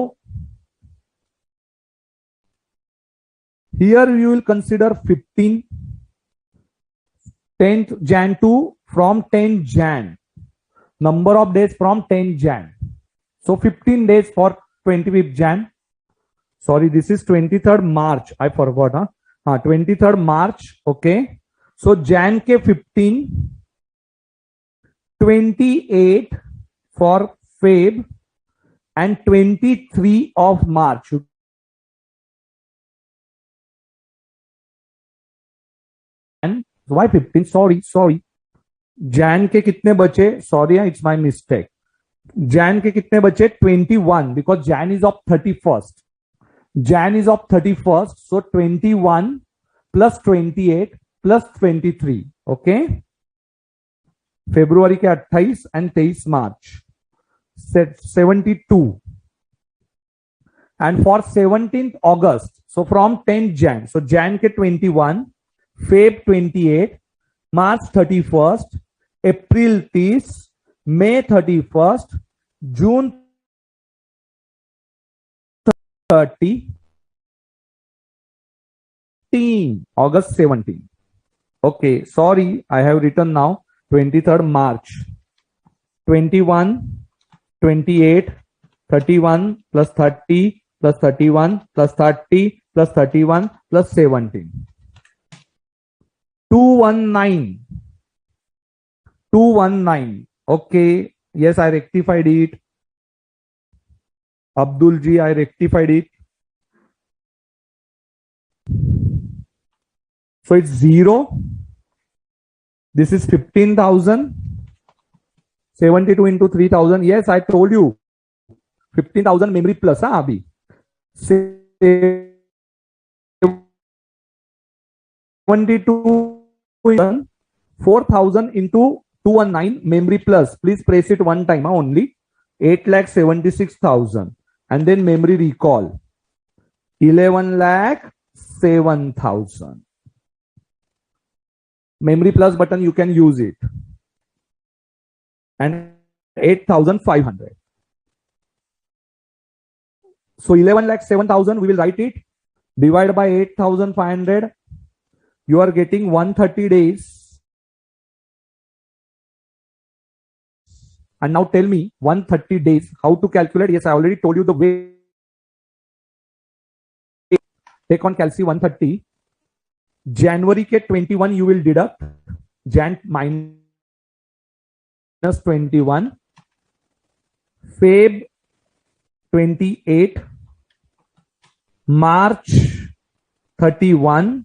Here you will consider 15. 10th Jan to from 10 Jan. Number of days from 10 Jan. So 15 days for 25th Jan. Sorry, this is 23rd March. I forgot. 23rd March. Okay. So Jan के 15, 28 for Feb and 23 of March. And why 15? Sorry. Jan के कितने बचे? Sorry, it's my mistake. Jan के कितने बचे? 21 because Jan is of 31st. Jan is of 31st, so 21 plus 28 plus 23. Okay. February के 28 and 23 March. 72. And for 17th August, so from 10 Jan, so Jan के 21, Feb 28, March 31st, April 30, May 31st, June 30, August 17. Okay, sorry, I have written now 23rd March. 21, 28, 31 plus 30 plus 31 plus 30 plus 31 plus 17. 219. 219. Okay, yes, I rectified it. Abdul ji, I rectified it. So it's 0. This is 15,000. 72 into 3,000. Yes, I told you. 15,000 memory plus. Abhi. 72 4,000 into 219 memory plus. Please press it one time only. 8,76,000. And then memory recall. 11,07,000. Memory plus button, you can use it. And 8,500. So 11,07,000, we will write it. Divide by 8,500. You are getting 130 days. And now tell me 130 days, how to calculate? Yes, I already told you the way. Take on calci 130. January के 21 you will deduct. Jan minus 21. Feb 28. March 31.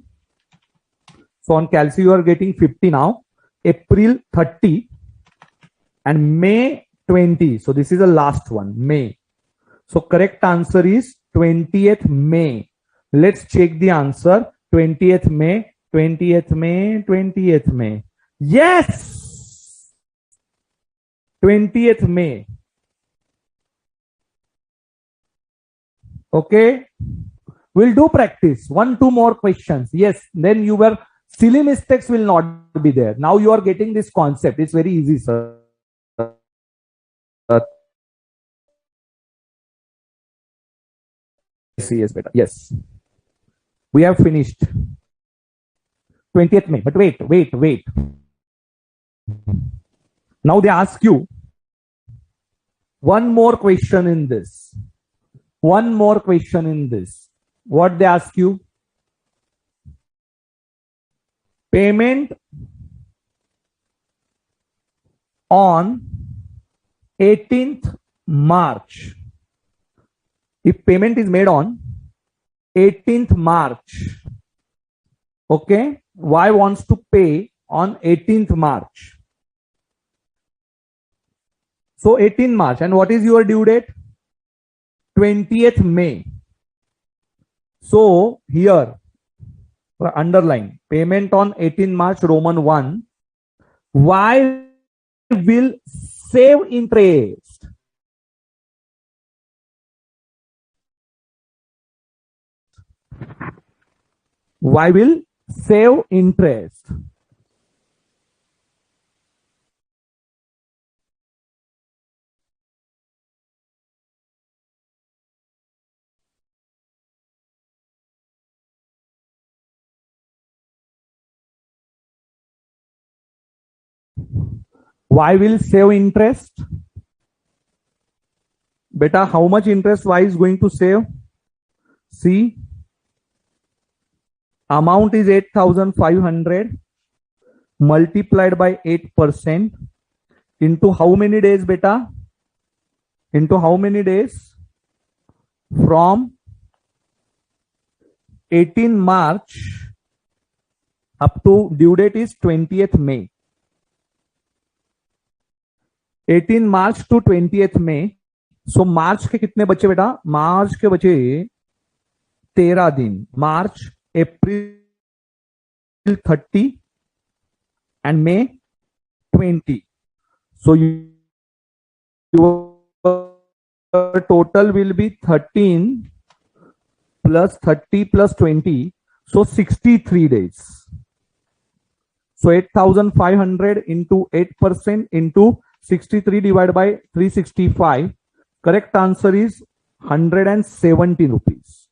So on calci you are getting 50 now. April 30. And May 20. So this is the last one, May. So correct answer is 20th May. Let's check the answer. 20th May, 20th May, 20th May. Yes! 20th May. Okay. We'll do practice. 1-2 more questions. Yes. Then your silly mistakes will not be there. Now you are getting this concept. It's very easy, sir. Yes, better. Yes. We have finished 20th May. But wait. Now they ask you one more question in this. One more question in this. What they ask you? Payment on 18th March. If payment is made on 18th March, okay, Y wants to pay on 18th March. So 18th March, and what is your due date? 20th May. So here, underline, payment on 18 March, Roman 1. Y will save interest. Y will save interest. Y will save interest. Beta, how much interest Y is going to save? See, amount is 8,500 multiplied by 8% into how many days, beta? Into how many days? From 18 March up to due date is 20th May. 18 March to 20th May. So मार्च के कितने बचे बेटा? मार्च के बचे 13 दिन. मार्च, April 30 and May 20. So your total will be 13 plus 30 plus 20. So 63 days. So 8,500 into 8% into 63 divided by 365. Correct answer is 117 rupees.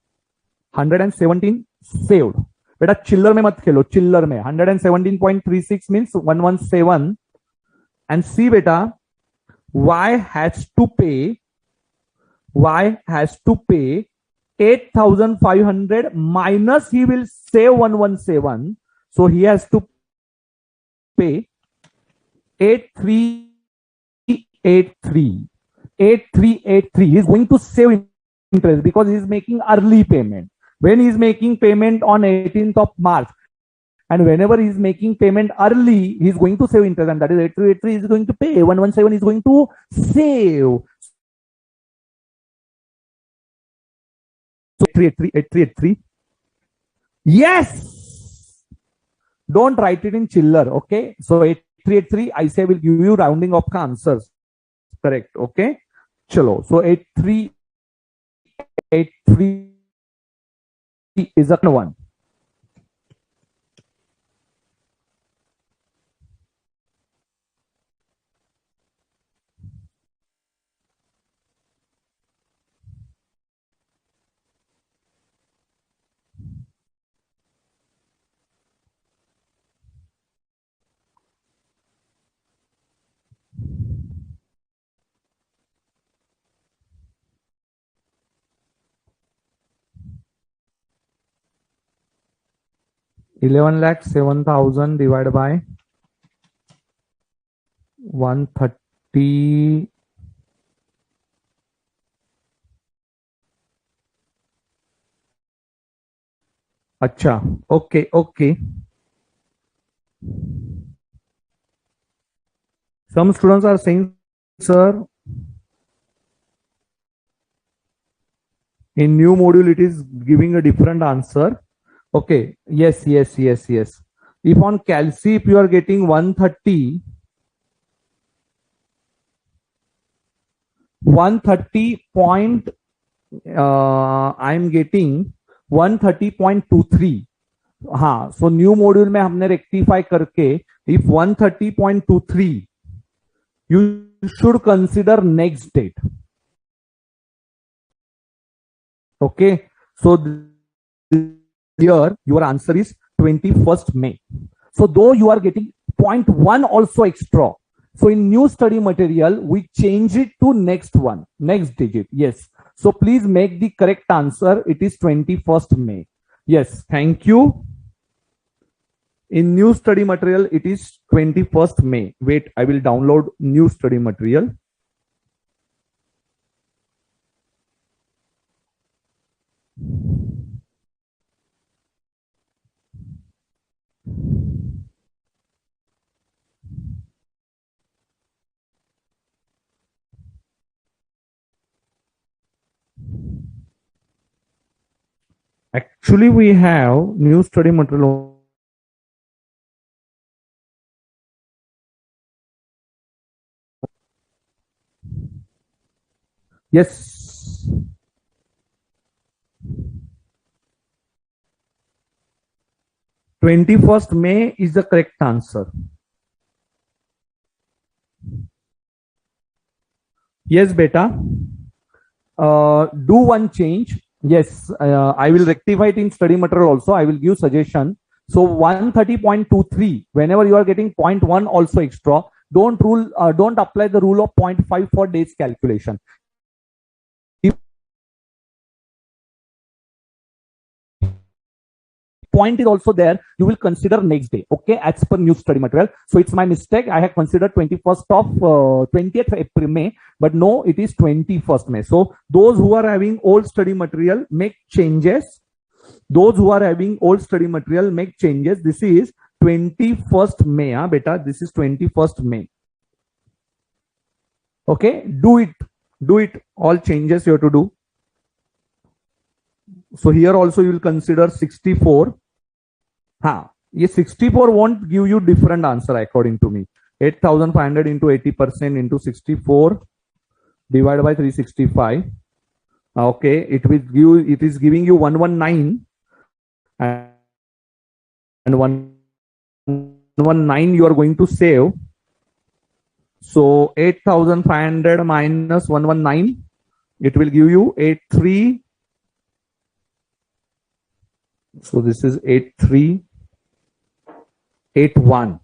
117 saved. बेटा चिल्लर में मत खेलो, चिल्लर में 117.36 means 117. And see beta, Y has to pay 8,500 minus he will save 117. So he has to pay 8383. 8383. He is going to save interest because he is making early payment. When he is making payment on 18th of March, and whenever he is making payment early, he is going to save interest, and that is 8383 is going to pay. 117 is going to save. So 8383. Yes. Don't write it in chiller. Okay. So 8383, I say will give you rounding of answers. Correct. Okay. Chalo. So 8383 is a one. $11,07,000 divided by 130. Acha. Okay. Okay. Some students are saying, sir, in new module it is giving a different answer. Okay. Yes. If on Calci, if you are getting 130 point, I'm getting 130.23. हाँ, so new module में हमने rectify करके, if 130.23, you should consider next date. Okay, so here your answer is 21st May. So though you are getting 0.1 also extra, so in new study material we change it to next digit. Yes, so please make the correct answer. It is 21st May. Yes, thank you. In new study material it is 21st May. Wait, I will download new study material. Actually, we have new study material. Yes. May 21st is the correct answer. Yes, beta. Do one change. Yes, I will rectify it in study material also. I will give suggestion. So 130.23, whenever you are getting 0.1 also extra, don't apply the rule of 0.5 for days calculation. Point is also there, you will consider next day, okay, as per new study material. So it's my mistake. I have considered 20th April, May, but no, it is 21st May. So those who are having old study material, make changes. Those who are having old study material, make changes. This is 21st May, beta. This is 21st May. Okay, do it. All changes you have to do. So here also you will consider 64. Yes, 64 won't give you different answer according to me. 8,500 into 80% into 64 divided by 365. Okay, it is giving you 119, and 119 you are going to save. So 8,500 minus 119, it will give you 83. So this is 8381.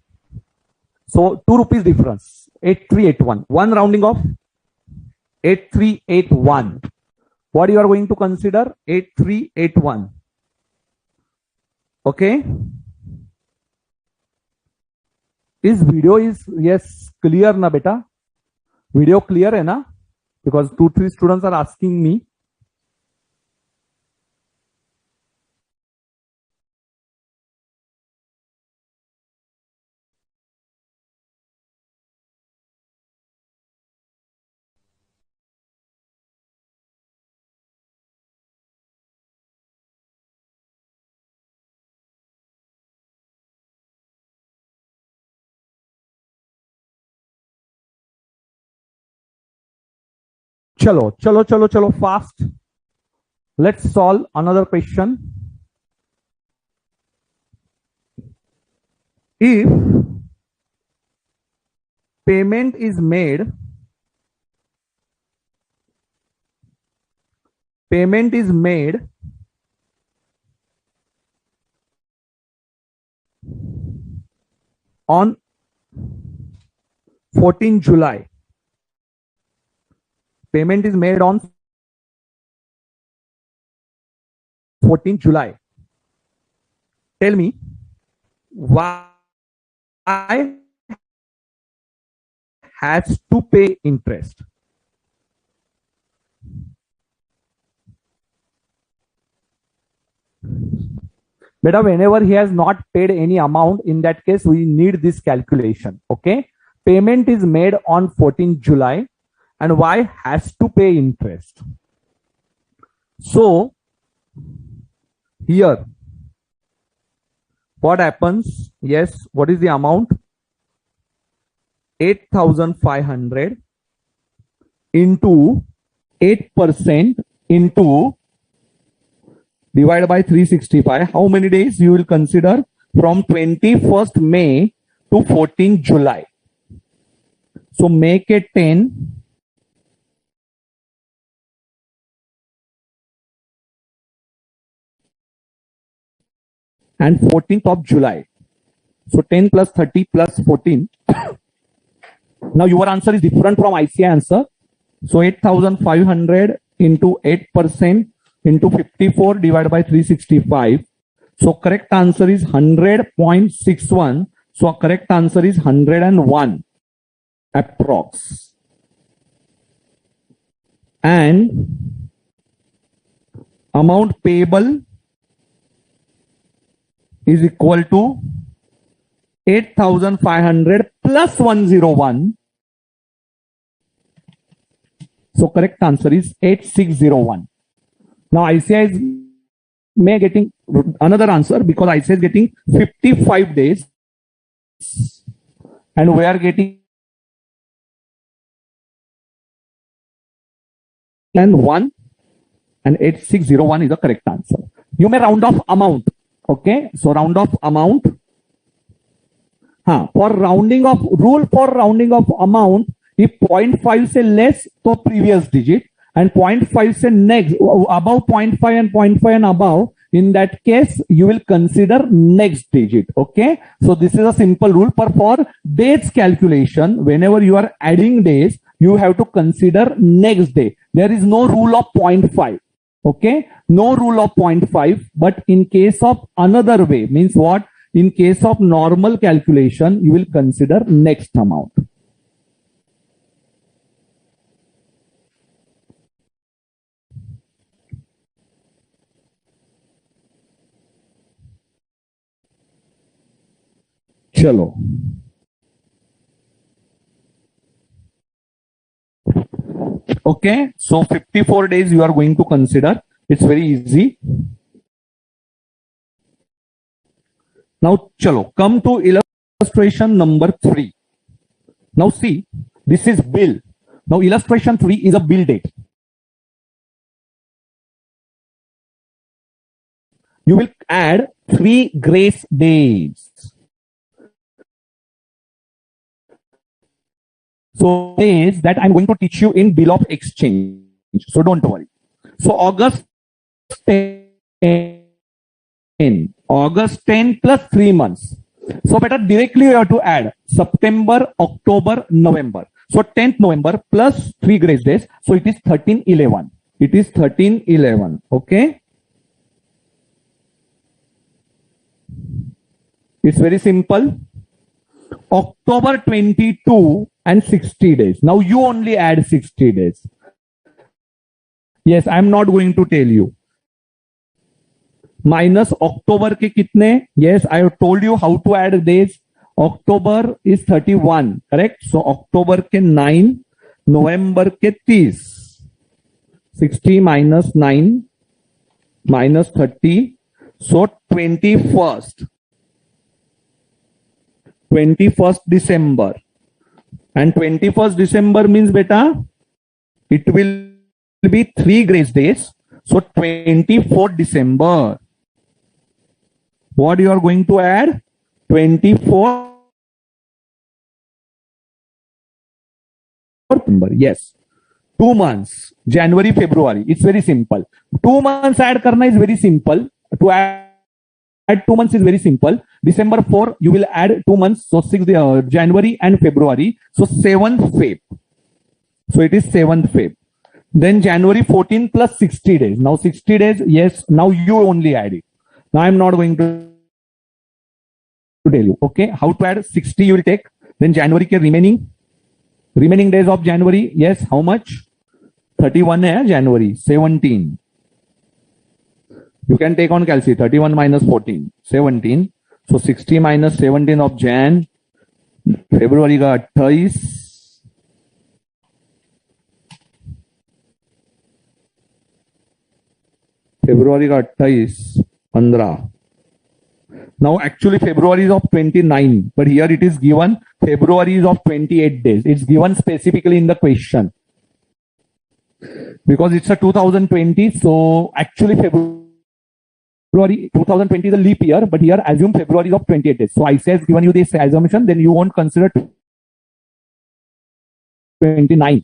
So 2 rupees difference. 8381. One rounding off. 8381. What you are going to consider? 8381. Okay. This video is, yes, clear na beta? Video clear hai na? Because 2-3 students are asking me. Chalo, fast. Let's solve another question. If payment is made on 14 July. Payment is made on 14 July. Tell me why has to pay interest. But whenever he has not paid any amount, in that case, we need this calculation. Okay. Payment is made on 14 July. And why has to pay interest? So here, what happens? Yes, what is the amount? 8,500 into 8% into divided by 365. How many days you will consider? From 21st May to 14 July. So make it 10. And 14th of July. So 10 plus 30 plus 14. Now your answer is different from ICAI answer. So 8,500 into 8% into 54 divided by 365. So correct answer is 100.61. So correct answer is 101 approx. And amount payable is equal to 8,500 plus 101. So correct answer is 8601. Now ICAI is may getting another answer because ICAI is getting 55 days and we are getting and 1 and 8601 is the correct answer. You may round off amount. Okay, so round off amount. For rounding off, rule for rounding off amount, if 0.5 say less, to previous digit, and 0.5 say next, above 0.5 and 0.5 and above, in that case, you will consider next digit. Okay, so this is a simple rule. But for dates calculation, whenever you are adding days, you have to consider next day. There is no rule of 0.5. Okay, no rule of 0.5, but in case of another way, means what? In case of normal calculation, you will consider next amount. Chalo. Okay, so 54 days you are going to consider. It's very easy. Now, chalo, come to illustration number 3. Now see, this is bill. Now illustration 3 is a bill date. You will add 3 grace days. So days that I'm going to teach you in bill of exchange. So don't worry. So August 10 plus 3 months. So better directly you have to add September, October, November. So 10th November plus 3 grace days. So it is 13/11. It is 13/11. Okay. It's very simple. October 22 and 60 days. Now you only add 60 days. Yes, I'm not going to tell you. Minus October ke kitne? Yes, I have told you how to add days. October is 31, correct? So October ke 9, November ke 30. 60 minus 9 minus 30. So 21st. 21st December. And 21st December means beta, it will be 3 grace days. So 24th December. What you are going to add? 24th December. Yes. 2 months. January, February. It's very simple. 2 months add karna is very simple. To add 2 months is very simple. December 4, you will add 2 months. So 6 January and February. So 7th Feb. So it is 7th Feb. Then January 14 plus 60 days. Now 60 days. Yes. Now you only add it. Now I'm not going to tell you. Okay. How to add 60 you will take. Then January ke remaining days of January. Yes. How much? 31 hai January. 17. You can take on calci. 31 minus 14. 17. So 60 minus 17 of Jan. February ka 28. February ka 28. 15. Now actually February is of 29. But here it is given February is of 28 days. It's given specifically in the question. Because it's a 2020. So actually February 2020 is a leap year, but here assume February of 28 days. So ICAI has given you this assumption, then you won't consider 29.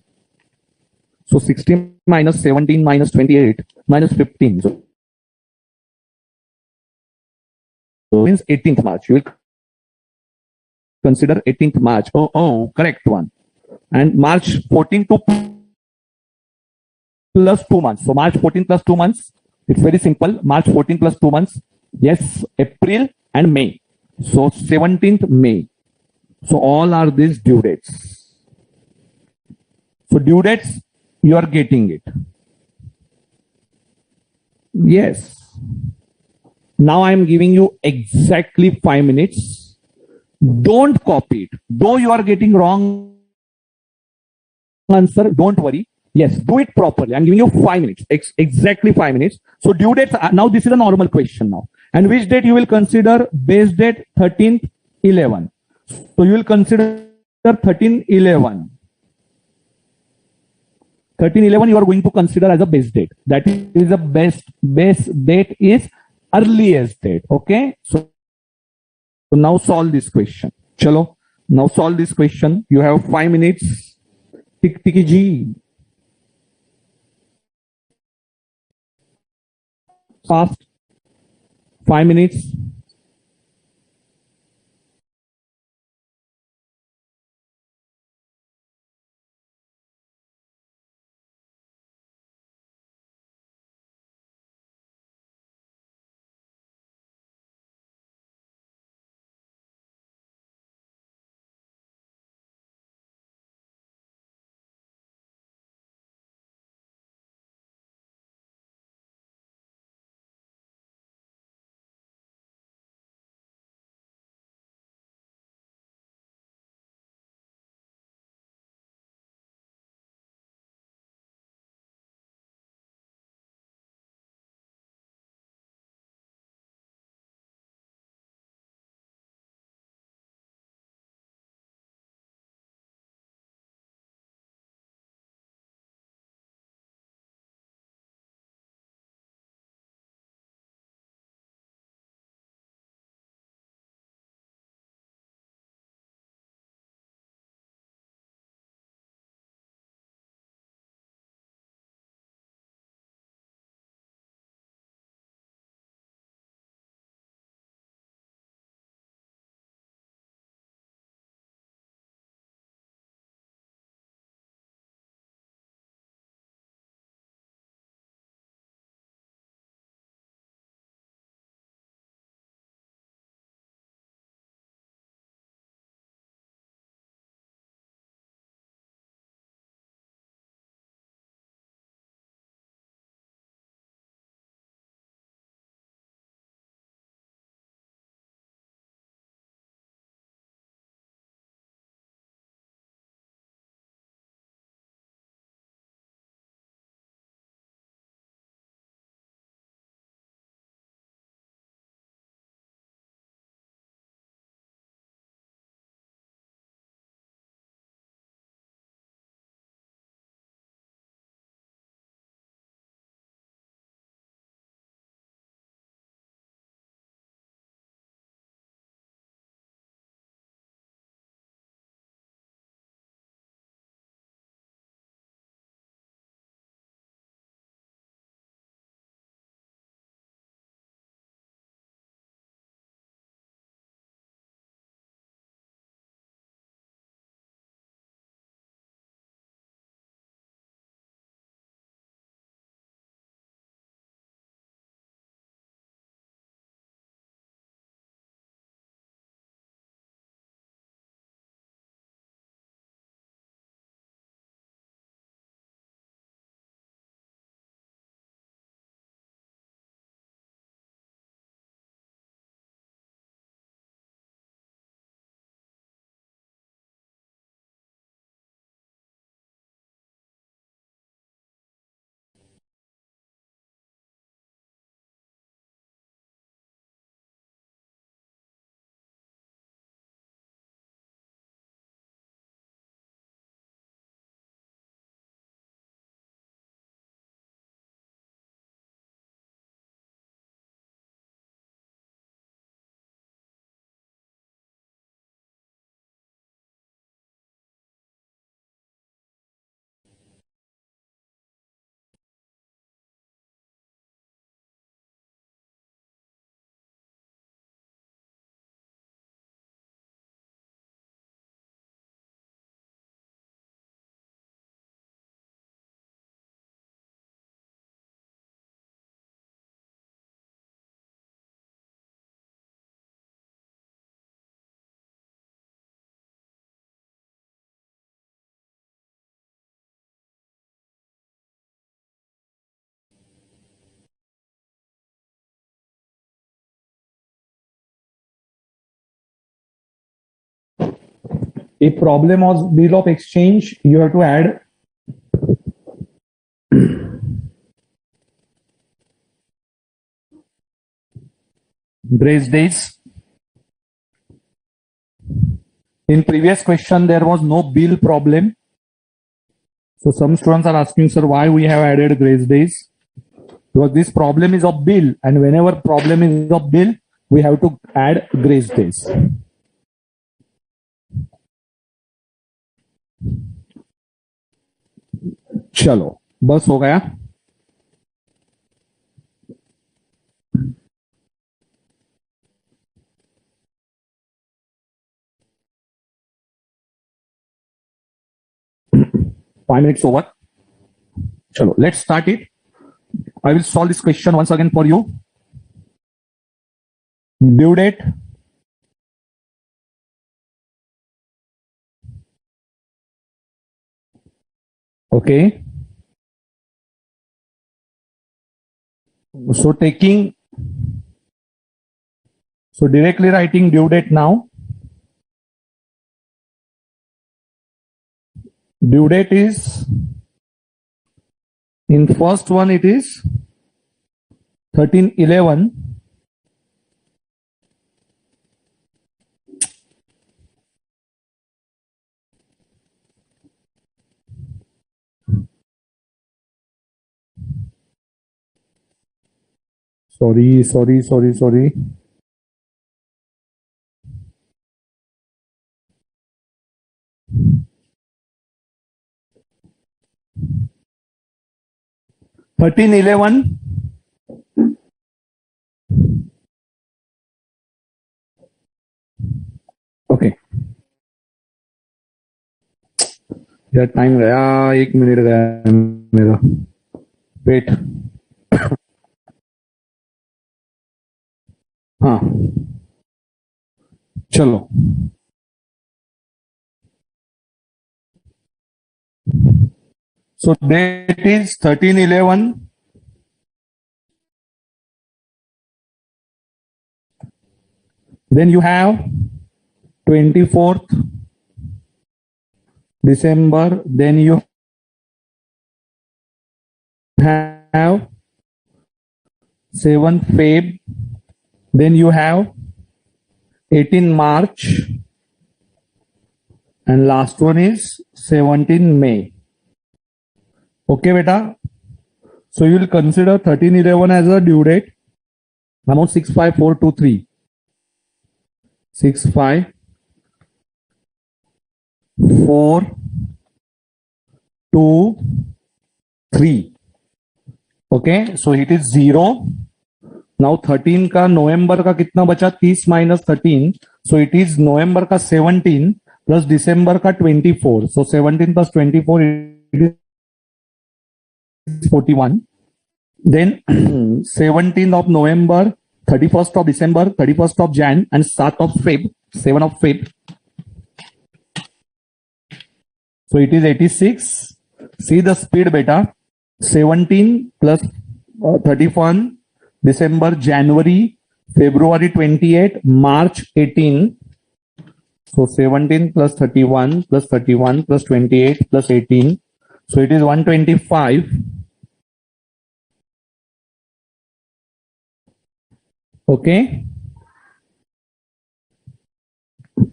So 60 minus 17 minus 28 minus 15. So means 18th March. You will consider 18th March. Oh, correct one. And March 14 to plus 2 months. So March 14 plus 2 months. It's very simple. March 14 plus 2 months. Yes, April and May. So 17th May. So all are these due dates. So due dates, you are getting it. Yes. Now I am giving you exactly 5 minutes. Don't copy it. Though you are getting wrong answer, don't worry. Yes, do it properly. I'm giving you 5 minutes, exactly 5 minutes. So due dates, now this is a normal question now. And which date you will consider? Base date 13th 11. So you will consider 13/11. 13/11 you are going to consider as a base date. That is the base date is earliest date. Okay. So now solve this question. Chalo. Now solve this question. You have 5 minutes. Tick ticky G. Fast. 5 minutes. A problem of bill of exchange, you have to add Grace days. In previous question, there was no bill problem. So some students are asking, sir, why we have added grace days? Because this problem is of bill, and whenever problem is of bill, we have to add grace days. चलो बस हो गया. Five minutes over. Chalo, let's start it. I will solve this question once again for you. Due date. Okay. So directly writing due date now. Due date is, in first one it is 13/11. Sorry. 13/11. Okay. यार time गया, 1 minute गया मेरा. Wait. हाँ चलो. So date is 13/11. Then you have 24th December. Then you have 7th Feb. Then you have 18 March. And last one is 17 May. Okay, beta. So you will consider 13/11 as a due date. Amount 65423. 65423. Okay, so it is 0. Now 13 का नवंबर का कितना बचा? 30 minus 13. So it is नवंबर का 17 plus December का 24. So 17 plus 24 it is 41. Then 17th of November, 31st of December, 31st of Jan, and 7th of Feb, 7 of Feb. So it is 86. See the speed beta. 17 plus 31, December, January, February 28, March 18. So 17 plus 31 plus 31 plus 28 plus 18. So it is 125. Okay.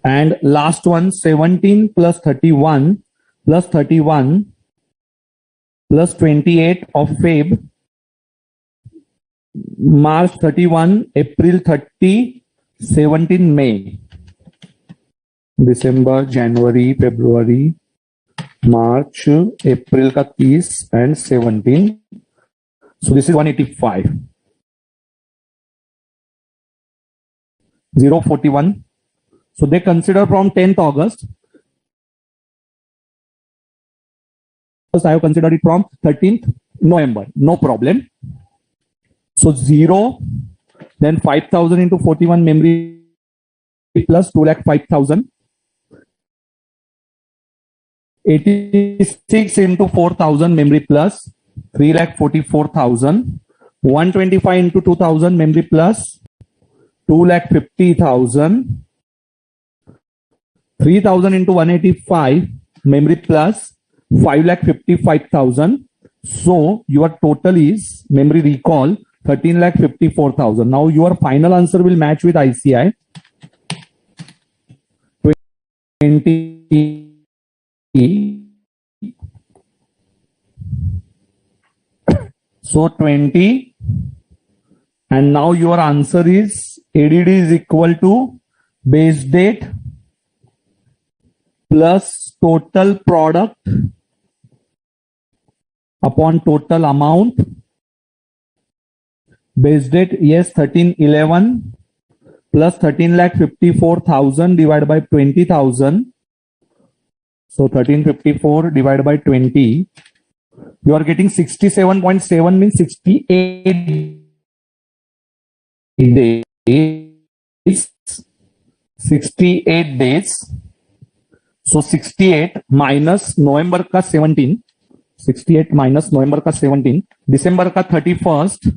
And last one, 17 plus 31 plus 31 plus 28 of Feb, March 31, April 30, 17 May, December, January, February, March, April का 30 and 17. So this is 185. 041. So they consider from 10th August. I have considered it from 13th November. No problem. So 0, then 5,000 into 41 memory plus 2,05,000. 86 into 4,000 memory plus 3,44,000. 125 into 2,000 memory plus 2,50,000. 3,000 into 185 memory plus 5,55,000. So your total is, memory recall, 13,54,000. Now your final answer will match with ICAI 20. So 20, and now your answer is ADD is equal to base date plus total product upon total amount. Base date, yes, 1311 plus 13,54,000 divided by 20,000. So 1354 divided by 20. You are getting 67.7 means 68 days. 68 days. So 68 minus November का 17. 68 minus November का 17. December का 31st.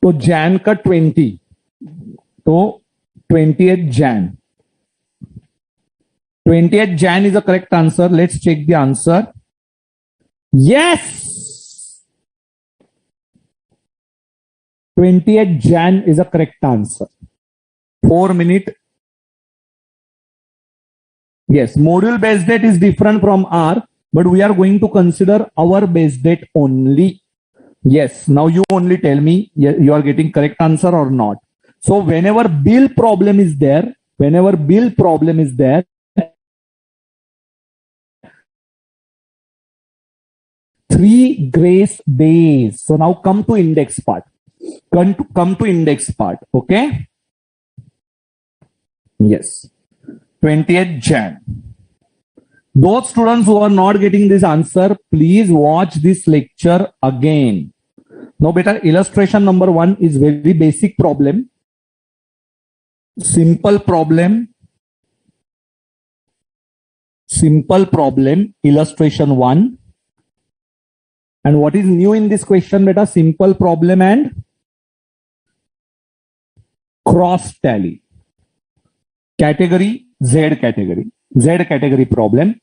तो Jan का 20. तो 20th Jan. 20th Jan is the correct answer. Let's check the answer. Yes! 20th Jan is the correct answer. 4 minutes. Yes, module base date is different from R, but we are going to consider our base date only. Yes, now you only tell me you are getting correct answer or not. So whenever bill problem is there, 3 grace days. So now come to index part. Come to index part. Okay. Yes. 20th Jan. Those students who are not getting this answer, please watch this lecture again. Now, beta, illustration number 1 is very basic problem. Simple problem. Illustration 1. And what is new in this question, beta? Simple problem and cross tally. Category, Z category problem.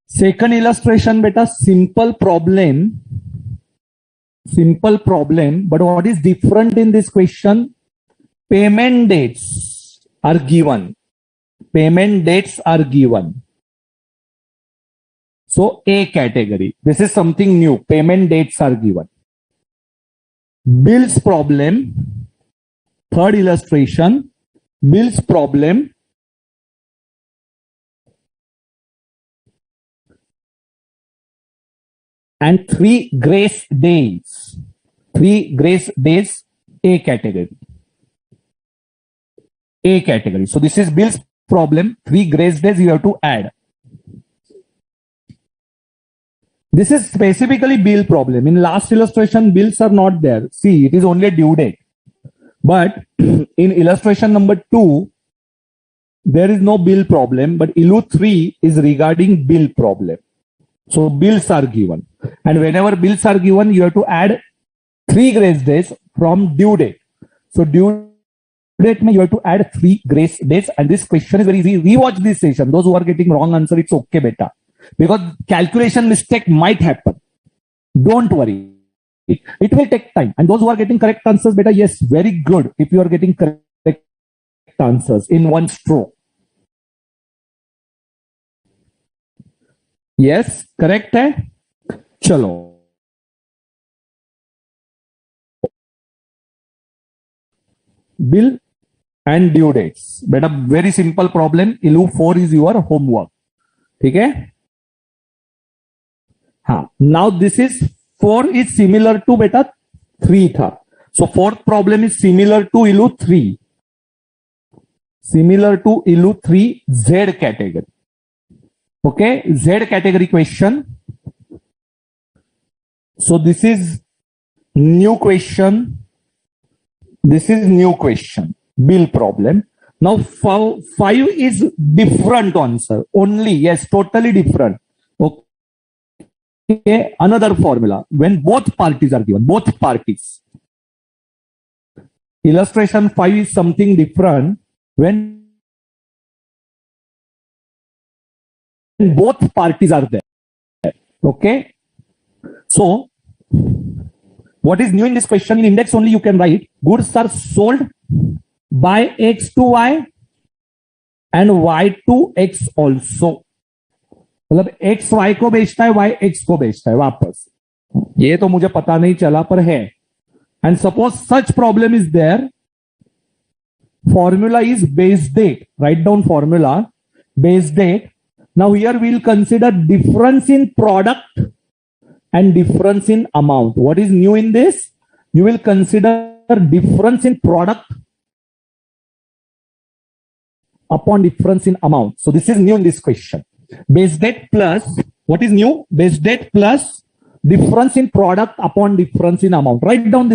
Second illustration, beta, simple problem. But what is different in this question? Payment dates are given. So A category. This is something new. Payment dates are given. Bills problem. Third illustration. Bills problem. And 3 grace days. A category. So this is bills problem. 3 grace days you have to add. This is specifically bill problem. In last illustration, bills are not there. See, it is only a due date. But in illustration number 2, there is no bill problem, but ILU 3 is regarding bill problem. So bills are given. And whenever bills are given, you have to add 3 grace days from due date. So due date, you have to add 3 grace days. And this question is very easy. Rewatch this session. Those who are getting wrong answer, it's okay, beta. Because calculation mistake might happen. Don't worry. It will take time. And those who are getting correct answers, beta, yes, very good. If you are getting correct answers in one stroke. Yes, correct hai? Chalo. Bill and due dates. Beta, very simple problem. ILU 4 is your homework. Okay? Now this is 4 is similar to beta 3 tha. So fourth problem is similar to ILU 3. Z category. Okay, Z category question. So this is new question. Bill problem. Now 5 is different answer. Only, yes, totally different. Okay, another formula. When both parties are given, Illustration 5 is something different. When both parties are there. Okay. So what is new in this question? In index only you can write goods are sold by X to Y and Y to X also. मतलब X Y को बेचता है, Y X को बेचता है वापस. ये तो मुझे पता नहीं चला पर है. And suppose such problem is there. Formula is base date. Write down formula, base date. Now here we will consider difference in product and difference in amount. What is new in this? You will consider difference in product upon difference in amount. So this is new in this question. Base date plus, what is new? Base date plus difference in product upon difference in amount. Write down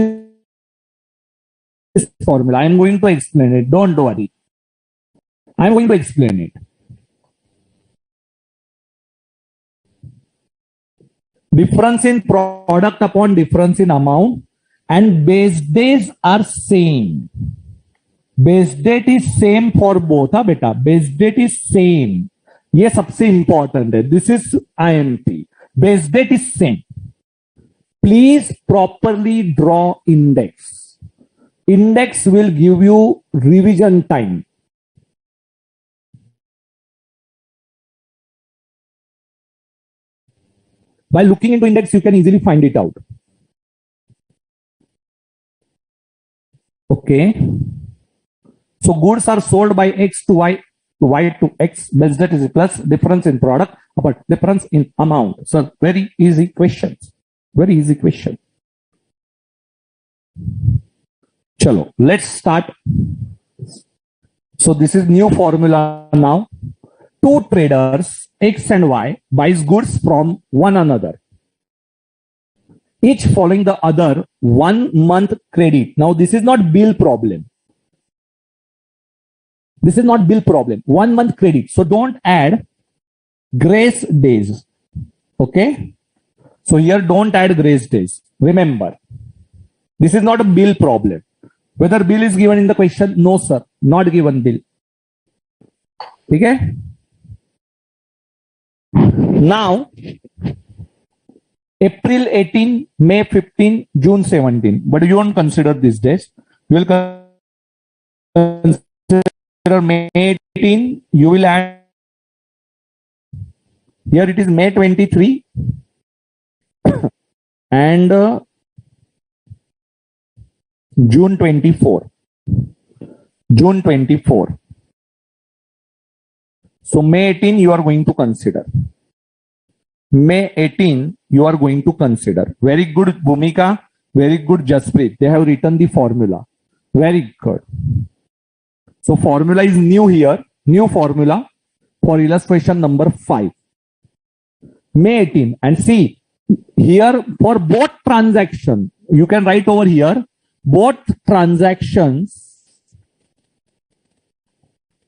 this formula. I am going to explain it. Don't worry. I am going to explain it. Difference in product upon difference in amount, and base days are same. Base date is same for both, हाँ बेटा. Base date is same. ये सबसे important है. This is IMP. Base date is same. Please properly draw index. Index will give you revision time. By looking into index, you can easily find it out. Okay. So goods are sold by X to Y, Y to X. Base date is plus difference in product, but difference in amount. So very easy questions. Very easy question. Chalo, let's start. So this is new formula now. Two traders, X and Y, buys goods from one another, each following the other 1 month credit. Now this is not bill problem. This is not bill problem. 1 month credit. So don't add grace days. Okay. So here don't add grace days. Remember, this is not a bill problem. Whether bill is given in the question? No, sir. Not given bill. Okay. Now, April 18, May 15, June 17. But you won't consider these days. You will consider May 18. You will add. Here it is May 23. And June 24. June 24. So May 18 you are going to consider. May 18 you are going to consider. Very good, Bhumika. Very good, Jasprit. They have written the formula. Very good. So formula is new here. New formula for illustration number 5. May 18. And see, here for both transactions, you can write over here, both transactions,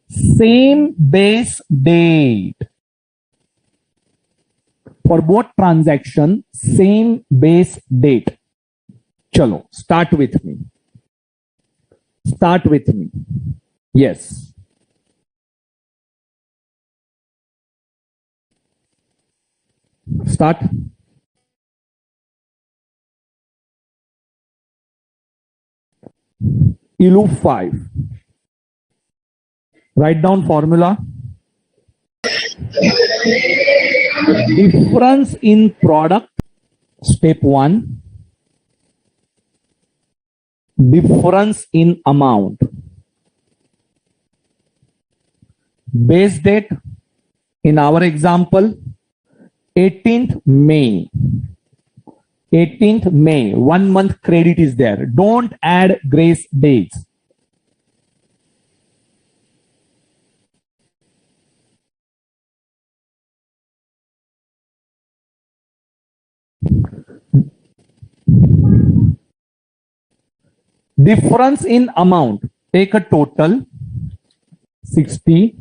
same base date. For both transactions, same base date. Chalo, start with me. Start with me. Yes. Start. Ilu 5. Write down formula. Difference in product, step 1. Difference in amount. Base date, in our example, 18th May. 18th May, 1 month credit is there. Don't add grace days. Difference in amount. Take a total 60,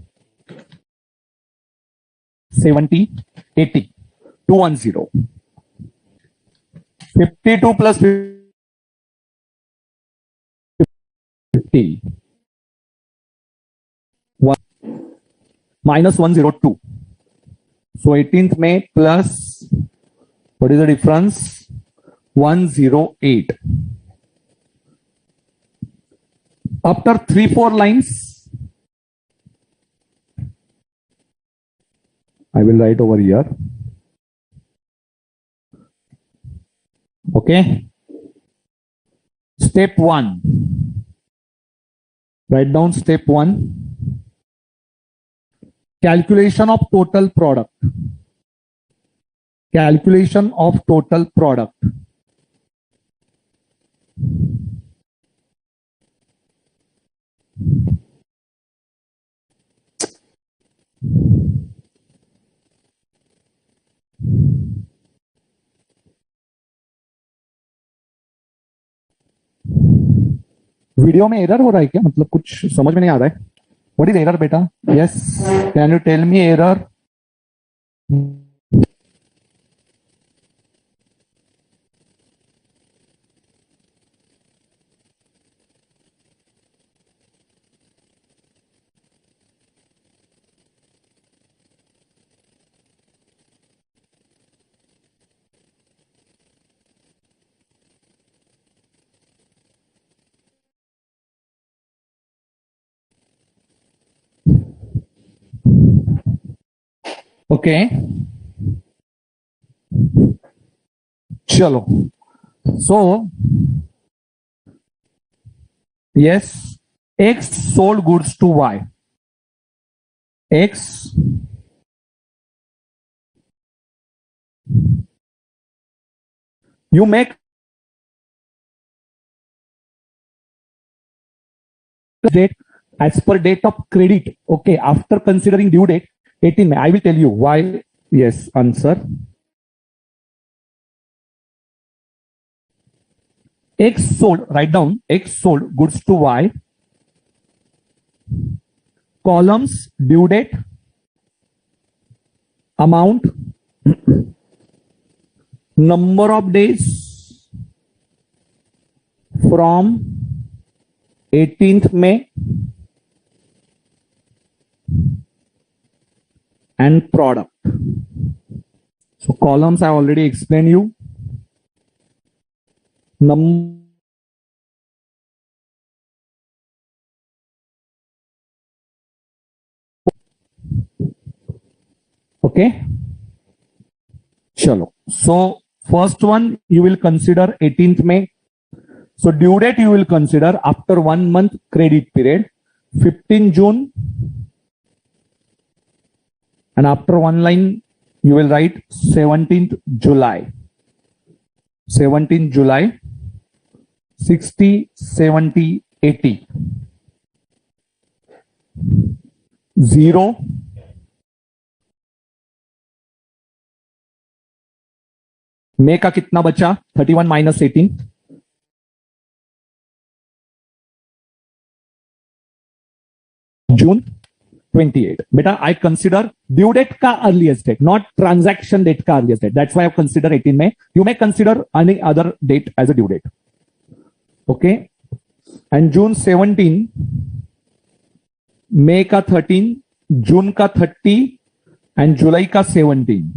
70, 80, 210. 52 plus 50. 1 minus 102. So 18th May plus, what is the difference? 108. After 3-4 lines, I will write over here. Okay. Step 1. Write down step 1. Calculation of total product. Calculation of total product. Video में error हो रहा है क्या? मतलब कुछ समझ में नहीं आ रहा है. व्हाट इज एरर बेटा? Yes, can you tell me error? Okay, चलो. So yes, X sold goods to Y. X you make date as per date of credit. Okay, after considering due date 18 May. I will tell you why. Yes, answer. X sold, write down X sold goods to Y. Columns due date, amount, number of days from 18th May and product. So columns I already explained you. Okay, chalo. So first one you will consider 18th May. So due date you will consider after 1 month credit period, 15 June, and after one line you will write 17th July. 17th July, 60, 70, 80. 0. May का कितना बचा? 31 minus 18. June 28. Beta, I consider due date ka earliest date, not transaction date ka earliest date. That's why I've considered 18 May. You may consider any other date as a due date. Okay. And June 17, May ka 13, June ka 30, and July ka 17.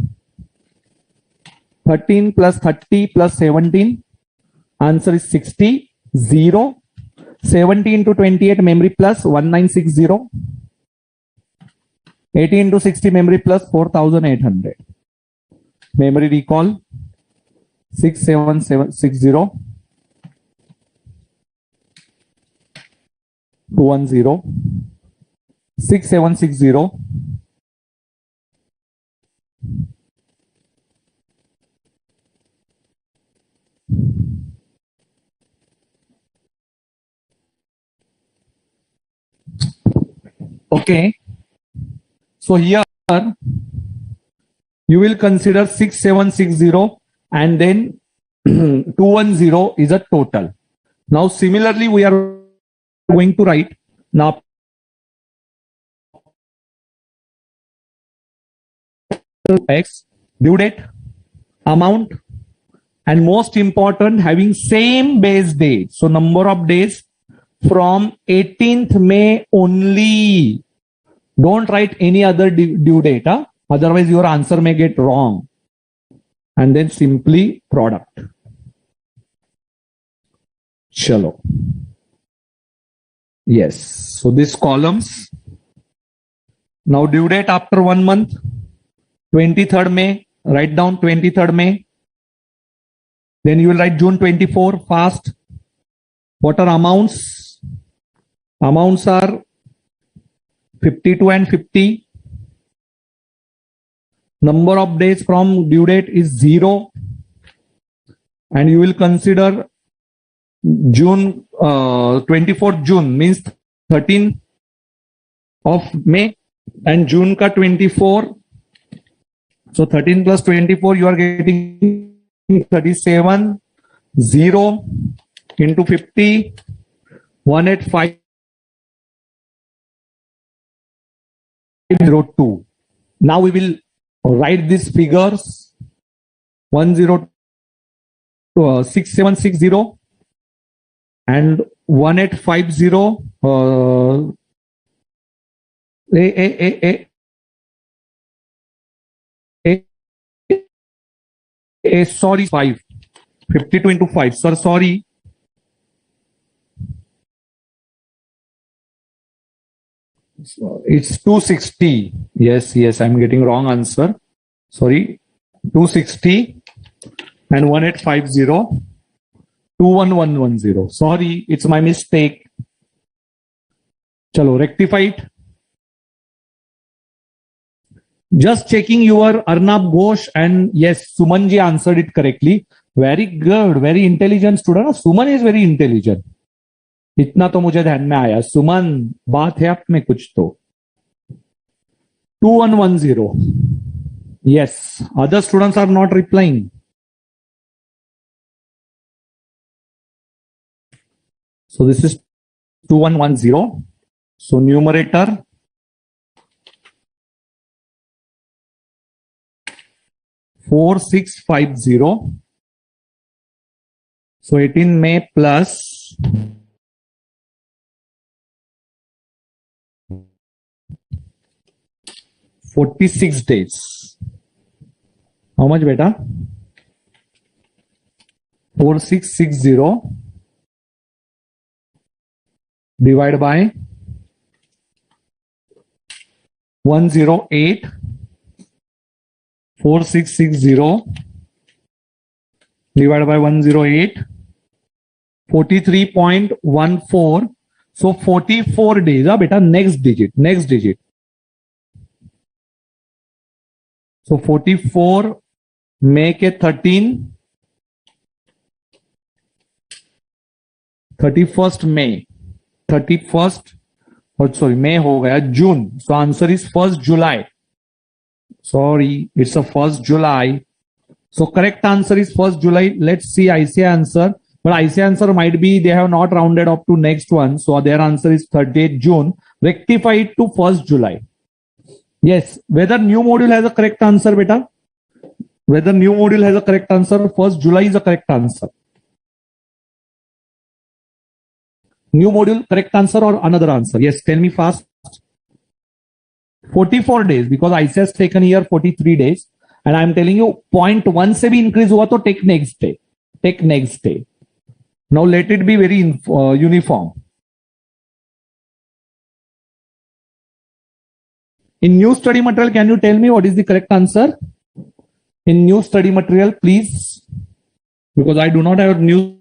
13 plus 30 plus 17. Answer is 60. 0. 17 to 28 memory plus 1960. 18 to 60 memory plus 4800. Memory recall 67760 210 6760 Okay. So here you will consider 6760 and then 210 is a total. Now similarly we are going to write now X, due date, amount, and most important having same base date. So number of days from 18th May only. Don't write any other due date. Otherwise, your answer may get wrong. And then simply product. Chalo. Yes. So these columns. Now due date after 1 month. 23rd May. Write down 23rd May. Then you will write June 24 fast. What are amounts? Amounts are 52 and 50. Number of days from due date is 0. And you will consider June, 24th June means 13 of May and June ka 24. So 13 plus 24, you are getting 37, 0 into 50, 18502. Now we will write these figures 6760 and 1850. Sorry, 5. 52 into 5. Sir, sorry. It's 260. Yes, I'm getting wrong answer. Sorry. 260 and 1850. 21110. Sorry, it's my mistake. Chalo, rectify it. Just checking your Arnab Ghosh and yes, Sumanji answered it correctly. Very good, very intelligent student. Suman is very intelligent. इतना तो मुझे ध्यान में आया. सुमन, बात है आप में कुछ तो. 2110. Yes, other students are not replying. So this is 2110. So numerator 4650. So 18 May plus 46 days. How much beta? 4660 divided by 108. 4660 divided by 108. 43.14. So 44 days. Beta, next digit. So 44 make it 13. 31st May. 31st. Oh, sorry, May ho gaya. June. So answer is 1st July. Sorry, it's a 1st July. So correct answer is 1st July. Let's see ICAI answer. But ICAI answer might be they have not rounded up to next one. So their answer is 30th June. Rectify it to 1st July. Yes, whether new module has a correct answer, beta? Whether new module has a correct answer, 1st July is a correct answer. New module, correct answer or another answer? Yes, tell me fast. 44 days because ICAI has taken here 43 days. And I'm telling you, 0.1 se bhi increase hua to take next day. Take next day. Now let it be very uniform. In new study material, can you tell me what is the correct answer? In new study material, please. Because I do not have new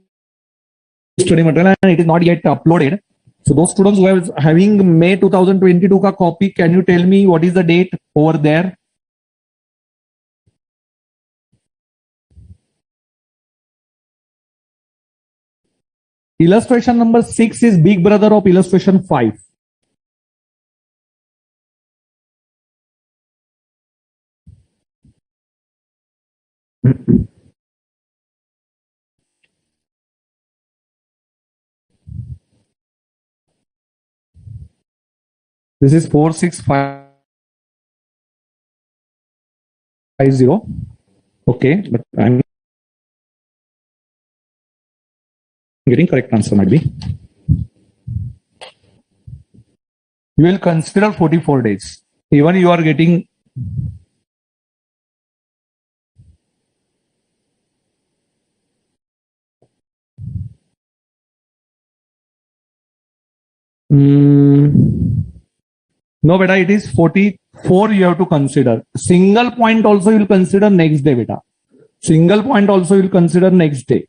study material and it is not yet uploaded. So those students who are having May 2022 ka copy, can you tell me what is the date over there? Illustration number 6 is big brother of illustration 5. This is 4650. Okay, but I'm getting correct answer might be. You will consider 44 days. Even you are getting No, beta, it is 44 you have to consider. Single point also you will consider next day, beta. Single point also you will consider next day.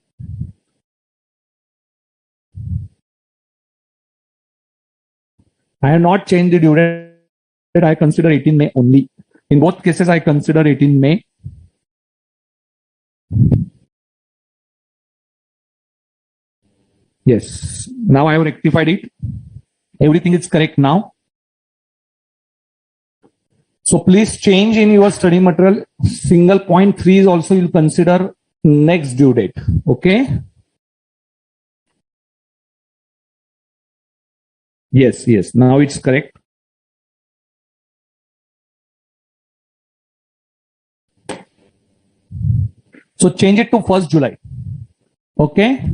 I have not changed the due date. I consider 18 May only. In both cases, I consider 18 May. Yes. Now I have rectified it. Everything is correct now. So please change in your study material. Single point 3 is also you'll consider next due date. Okay. Yes, yes. Now it's correct. So change it to 1st July. Okay.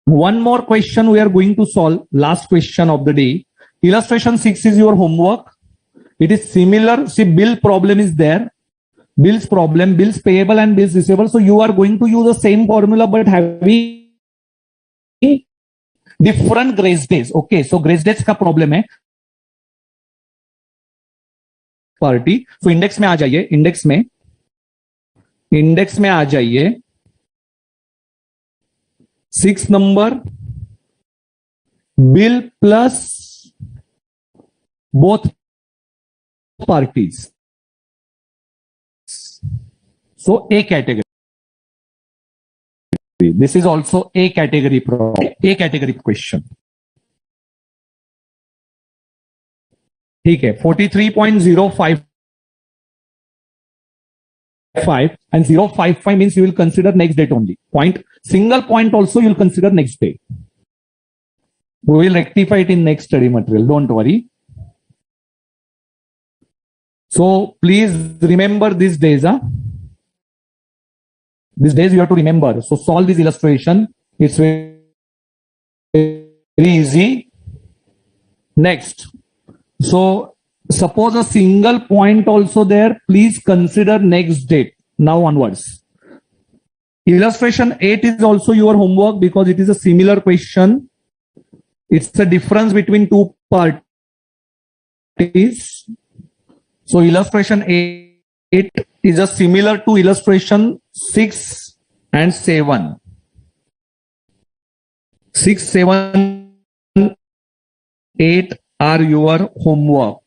One more question we are going to solve. Last question of the day. Illustration 6 is your homework. It is similar. See, bill problem is there. Bills problem, bills payable and bills receivable. So you are going to use the same formula but having different grace days. Okay. So grace days का problem है. Party. So index में आ जाइए. Index में आ जाइए. 6 number bill plus both parties. So A category. This is also A category problem. A category question. ठीक है. 43.055 and 055 means you will consider next date only. Point. Single point also you will consider next day. We will rectify it in next study material. Don't worry. So please remember these days. These days you have to remember. So solve this illustration. It's very easy. Next. So suppose a single point also there. Please consider next date. Now onwards. Illustration 8 is also your homework because it is a similar question. It's the difference between two parties. So illustration 8 is a similar to illustration 6 and 7. 6, 7, 8 are your homework.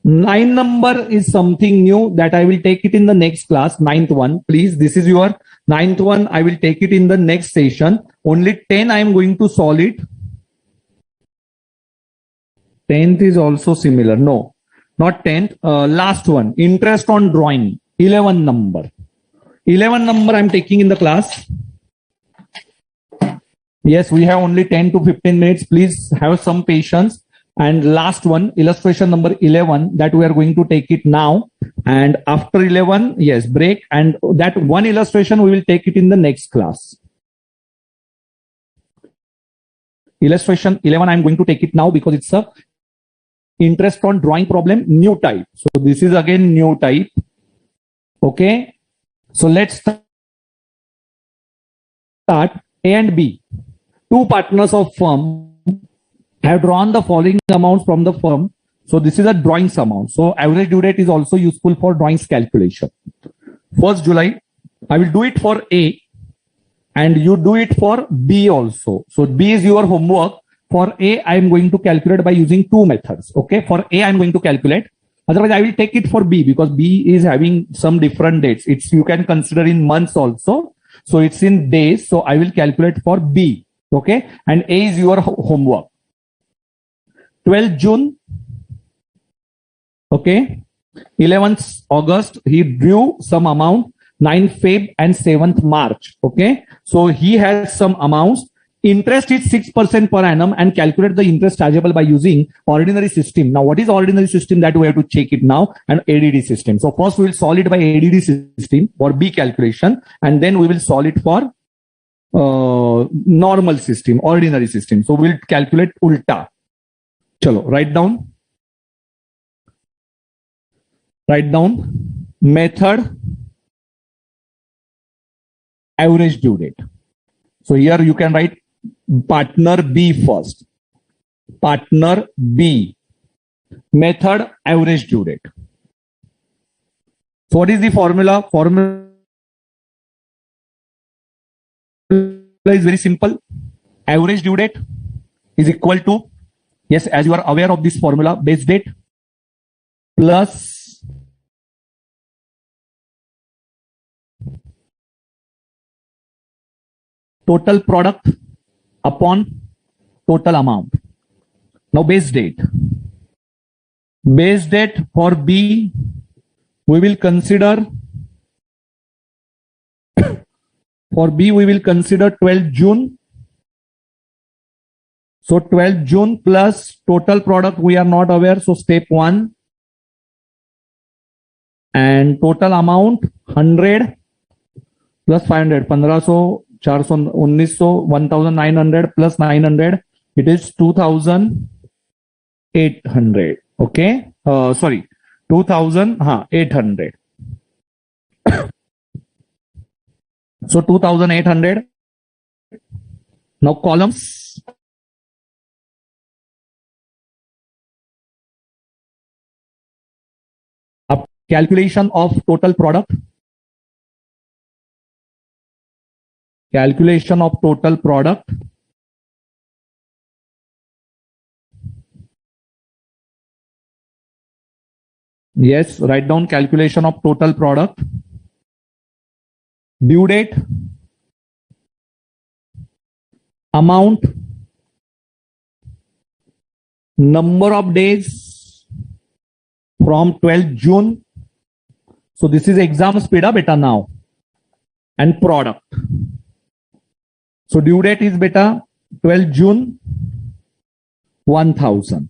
Nine number is something new that I will take it in the next class. Ninth one, please. This is your ninth one. I will take it in the next session. Only 10 I am going to solve it. 10th is also similar. No, not 10th. Last one, interest on drawing. 11 number. 11 number I am taking in the class. Yes, we have only 10 to 15 minutes. Please have some patience. And last one, illustration number 11, that we are going to take it now. And after 11, yes, break. And that one illustration, we will take it in the next class. Illustration 11, I'm going to take it now because it's a interest on drawing problem, new type. So this is again new type. Okay. So let's start. A and B, two partners of firm, have drawn the following amounts from the firm. So this is a drawings amount. So average due date is also useful for drawings calculation. 1st July, I will do it for A and you do it for B also. So B is your homework. For A, I am going to calculate by using two methods. Okay. For A, I am going to calculate. Otherwise, I will take it for B because B is having some different dates. It's, you can consider in months also. So it's in days. So I will calculate for B. Okay. And A is your homework. 12th June. Okay. 11th August, he drew some amount. 9th Feb and 7th March. Okay. So he has some amounts. Interest is 6% per annum and calculate the interest chargeable by using ordinary system. Now, what is ordinary system that we have to check it now? And ADD system. So first we will solve it by ADD system for B calculation. And then we will solve it for normal system, ordinary system. So we'll calculate ulta. Chalo, write down. Write down method average due date. So here you can write partner B first. Partner B. Method average due date. So what is the formula? Formula is very simple. Average due date is equal to, yes, as you are aware of this formula, base date plus total product upon total amount. Now base date. Base date for B, we will consider, for B we will consider 12 June. So 12 June plus total product we are not aware. So step 1. And total amount 100 plus 500. 1500, 400, 1900, 1900 plus 900. It is 2800. Okay. Sorry. 2800. So 2800. Now columns. Calculation of total product. Calculation of total product. Yes, write down calculation of total product. Due date. Amount. Number of days from 12 June. So this is exam speed beta now. And product. So due date is beta 12 June 1000.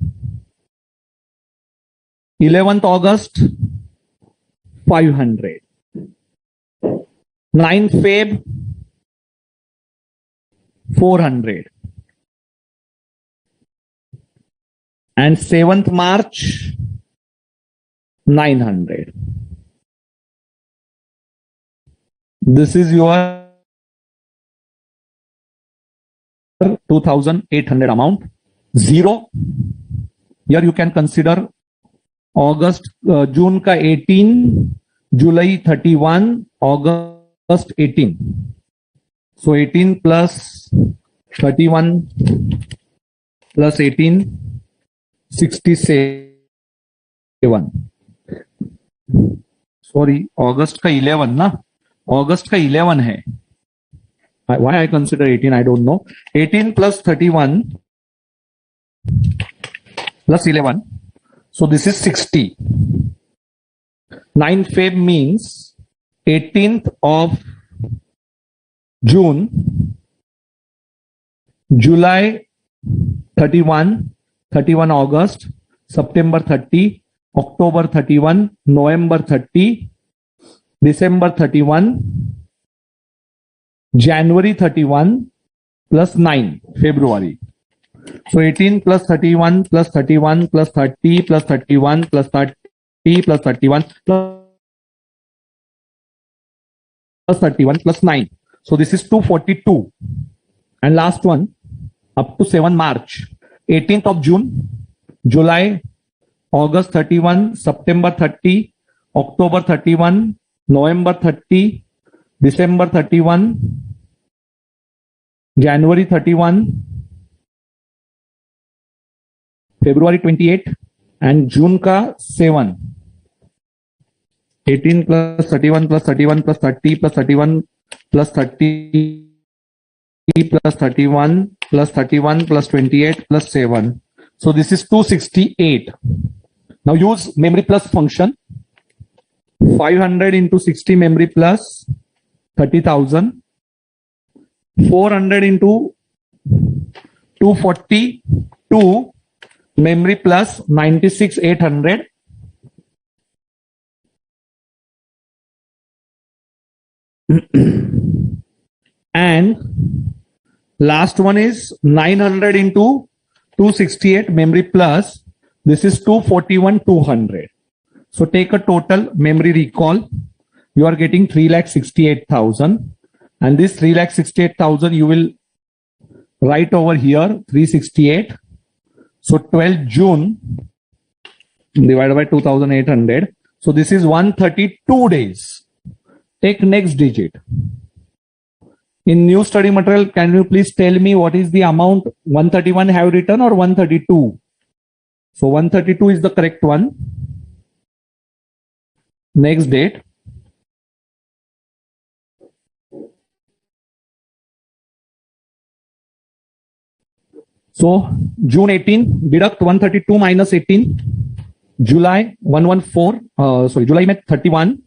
11th August 500. 9th Feb 400. And 7th March 900. This is your 2800 amount. 0. Here you can consider August, June ka 18, July 31, August 18. So 18 plus 31 plus 18, 67. Sorry, August ka 11 na? August ka 11 hai. Why I consider 18, I don't know. 18 plus 31 plus 11. So this is 60. 9 Feb means 18th of June, July 31, 31 August, September 30, October 31, November 30, December 31, January 31 plus 9 February. So 18 plus 31 plus 31 plus 30 plus 31 plus 30 plus 31 plus 31 plus 9. So this is 242. And last one up to 7 March. 18th of June, July, August 31, September 30, October 31, November 30, December 31, January 31, February 28 and June ka 7. 18 plus 31 plus 31 plus 30 plus 31 plus 30 plus 31 plus 31 plus 28 plus 7. So this is 268. Now use memory plus function. 500 into 60 memory plus 30,000. 400 into 242 memory plus 96,800. And last one is 900 into 268 memory plus, this is 241,200. So take a total memory recall. You are getting 3,68,000. And this 3,68,000 you will write over here 368. So 12 June divided by 2,800. So this is 132 days. Take next digit. In new study material, can you please tell me what is the amount 131 have written or 132? So 132 is the correct one. Next date. So June 18, deduct 132 minus 18. July 114, July met 31.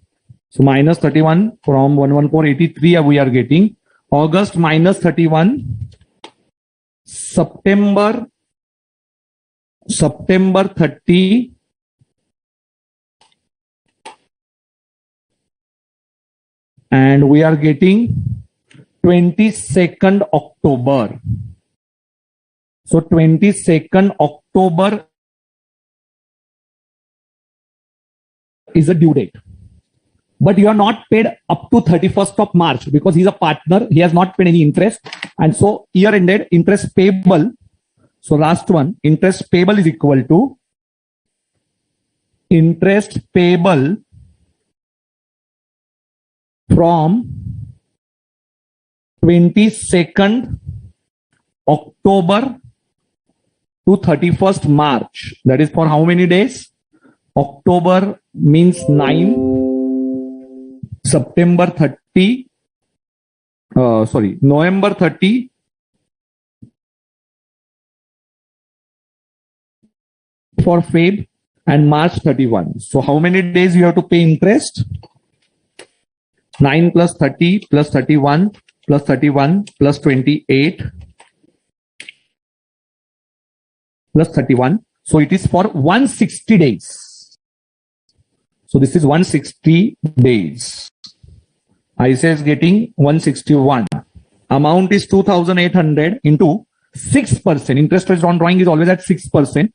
So minus 31 from 114, 83 we are getting. August minus 31. September 30. And we are getting 22nd October. So 22nd October is a due date. But you are not paid up to 31st of March because he's a partner. He has not paid any interest. And so year ended interest payable. So last one, interest payable is equal to interest payable from 22nd October to 31st March. That is for how many days? October means 9. September 30. November 30. For Feb and March 31. So how many days you have to pay interest? 9 plus 30 plus 31 plus 31 plus 28 plus 31. So it is for 160 days. So this is 160 days. ICAI is getting 161. Amount is 2,800 into 6%. Interest rate on drawing is always at 6%.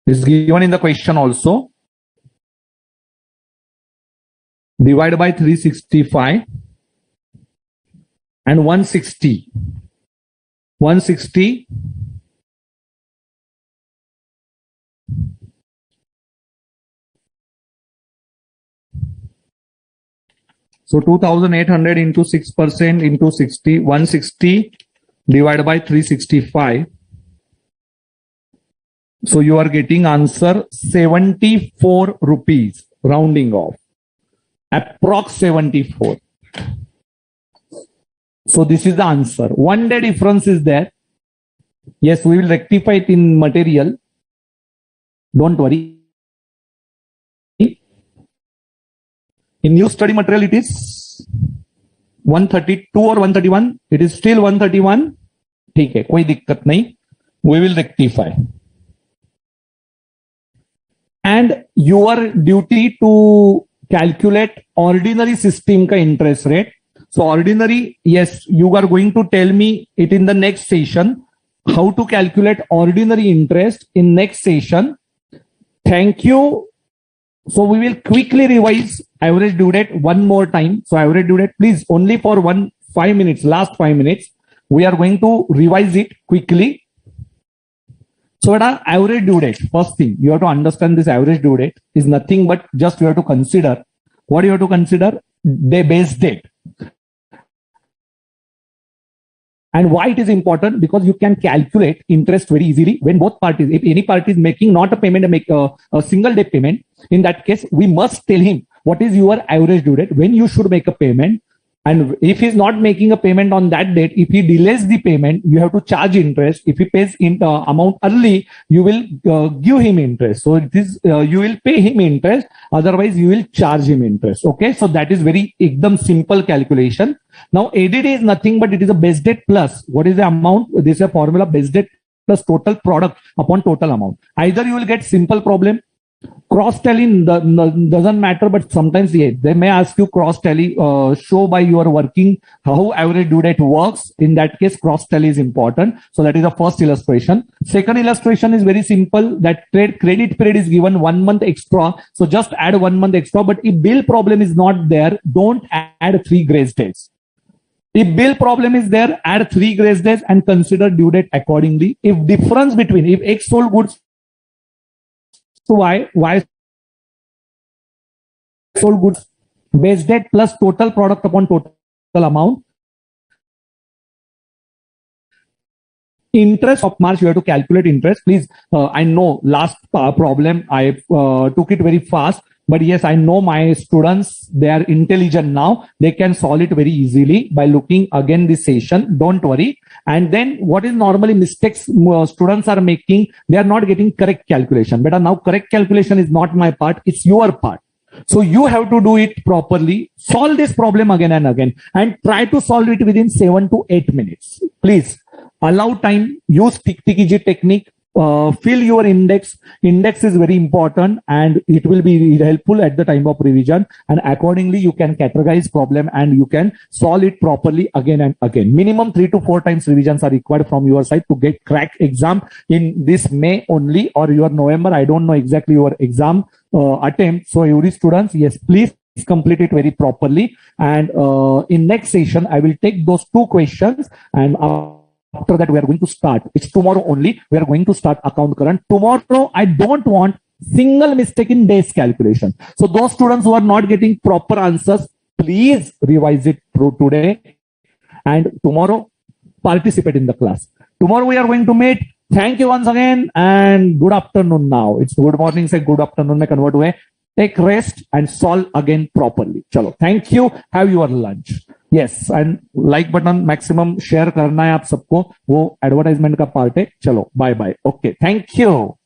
This is given in the question also. Divided by 365 and 160. 160 so 2,800 into 6% into 60, 160 divided by 365. So you are getting answer 74 rupees, rounding off. Approx 74. So this is the answer. 1 day difference is there. Yes, we will rectify it in material. Don't worry. In new study material, it is 132 or 131. It is still 131. ठीक है, कोई दिक्कत नहीं. We will rectify. And your duty to calculate ordinary system ka interest rate. So ordinary, yes, you are going to tell me it in the next session. How to calculate ordinary interest in next session. Thank you. So we will quickly revise average due date one more time. So average due date, please, only for 5 minutes, last 5 minutes. We are going to revise it quickly. So what are average due date? First thing, you have to understand this average due date is nothing but just you have to consider. What you have to consider? The base date. And why it is important? Because you can calculate interest very easily when both parties, if any party is making not a payment, make a single day payment, in that case, we must tell him what is your average due date, when you should make a payment. And if he's not making a payment on that date, if he delays the payment, you have to charge interest. If he pays in amount early, you will give him interest. So it is you will pay him interest. Otherwise, you will charge him interest. Okay, so that is very ekdam simple calculation. Now ADD is nothing but it is a base date plus what is the amount? This is a formula base date plus total product upon total amount. Either you will get simple problem Cross tally doesn't matter, but sometimes they may ask you cross tally. Show by your working how average due date works. In that case, cross tally is important. So that is the first illustration. Second illustration is very simple. That credit period is given 1 month extra. So just add 1 month extra. But if bill problem is not there, don't add 3 grace days. If bill problem is there, add 3 grace days and consider due date accordingly. If difference between if X sold goods to Y sold goods, base date plus total product upon total amount, interest of March, you have to calculate interest. Please, I know last problem, I took it very fast. But yes, I know my students, they are intelligent now. They can solve it very easily by looking again this session. Don't worry. And then what is normally mistakes students are making, they are not getting correct calculation. But now correct calculation is not my part. It's your part. So you have to do it properly. Solve this problem again and again and try to solve it within 7 to 8 minutes. Please allow time, use tick-tick-easy technique. Fill your index. Index is very important and it will be helpful at the time of revision, and accordingly you can categorize problem and you can solve it properly again and again. Minimum 3 to 4 times revisions are required from your side to get crack exam in this May only or your November. I don't know exactly your exam attempt. So every students, yes, please complete it very properly. And in next session, I will take those 2 questions and after that, we are going to start. It's tomorrow only. We are going to start account current. Tomorrow, I don't want single mistake in days calculation. So those students who are not getting proper answers, please revise it through today. And tomorrow, participate in the class. Tomorrow we are going to meet. Thank you once again and good afternoon now. It's good morning, say good afternoon. May convert हुए. Take rest and solve again properly. Chalo. Thank you. Have your lunch. Yes, and like button maximum share करना है आप सबको, वो advertisement का part है. चलो, bye bye. Okay, thank you.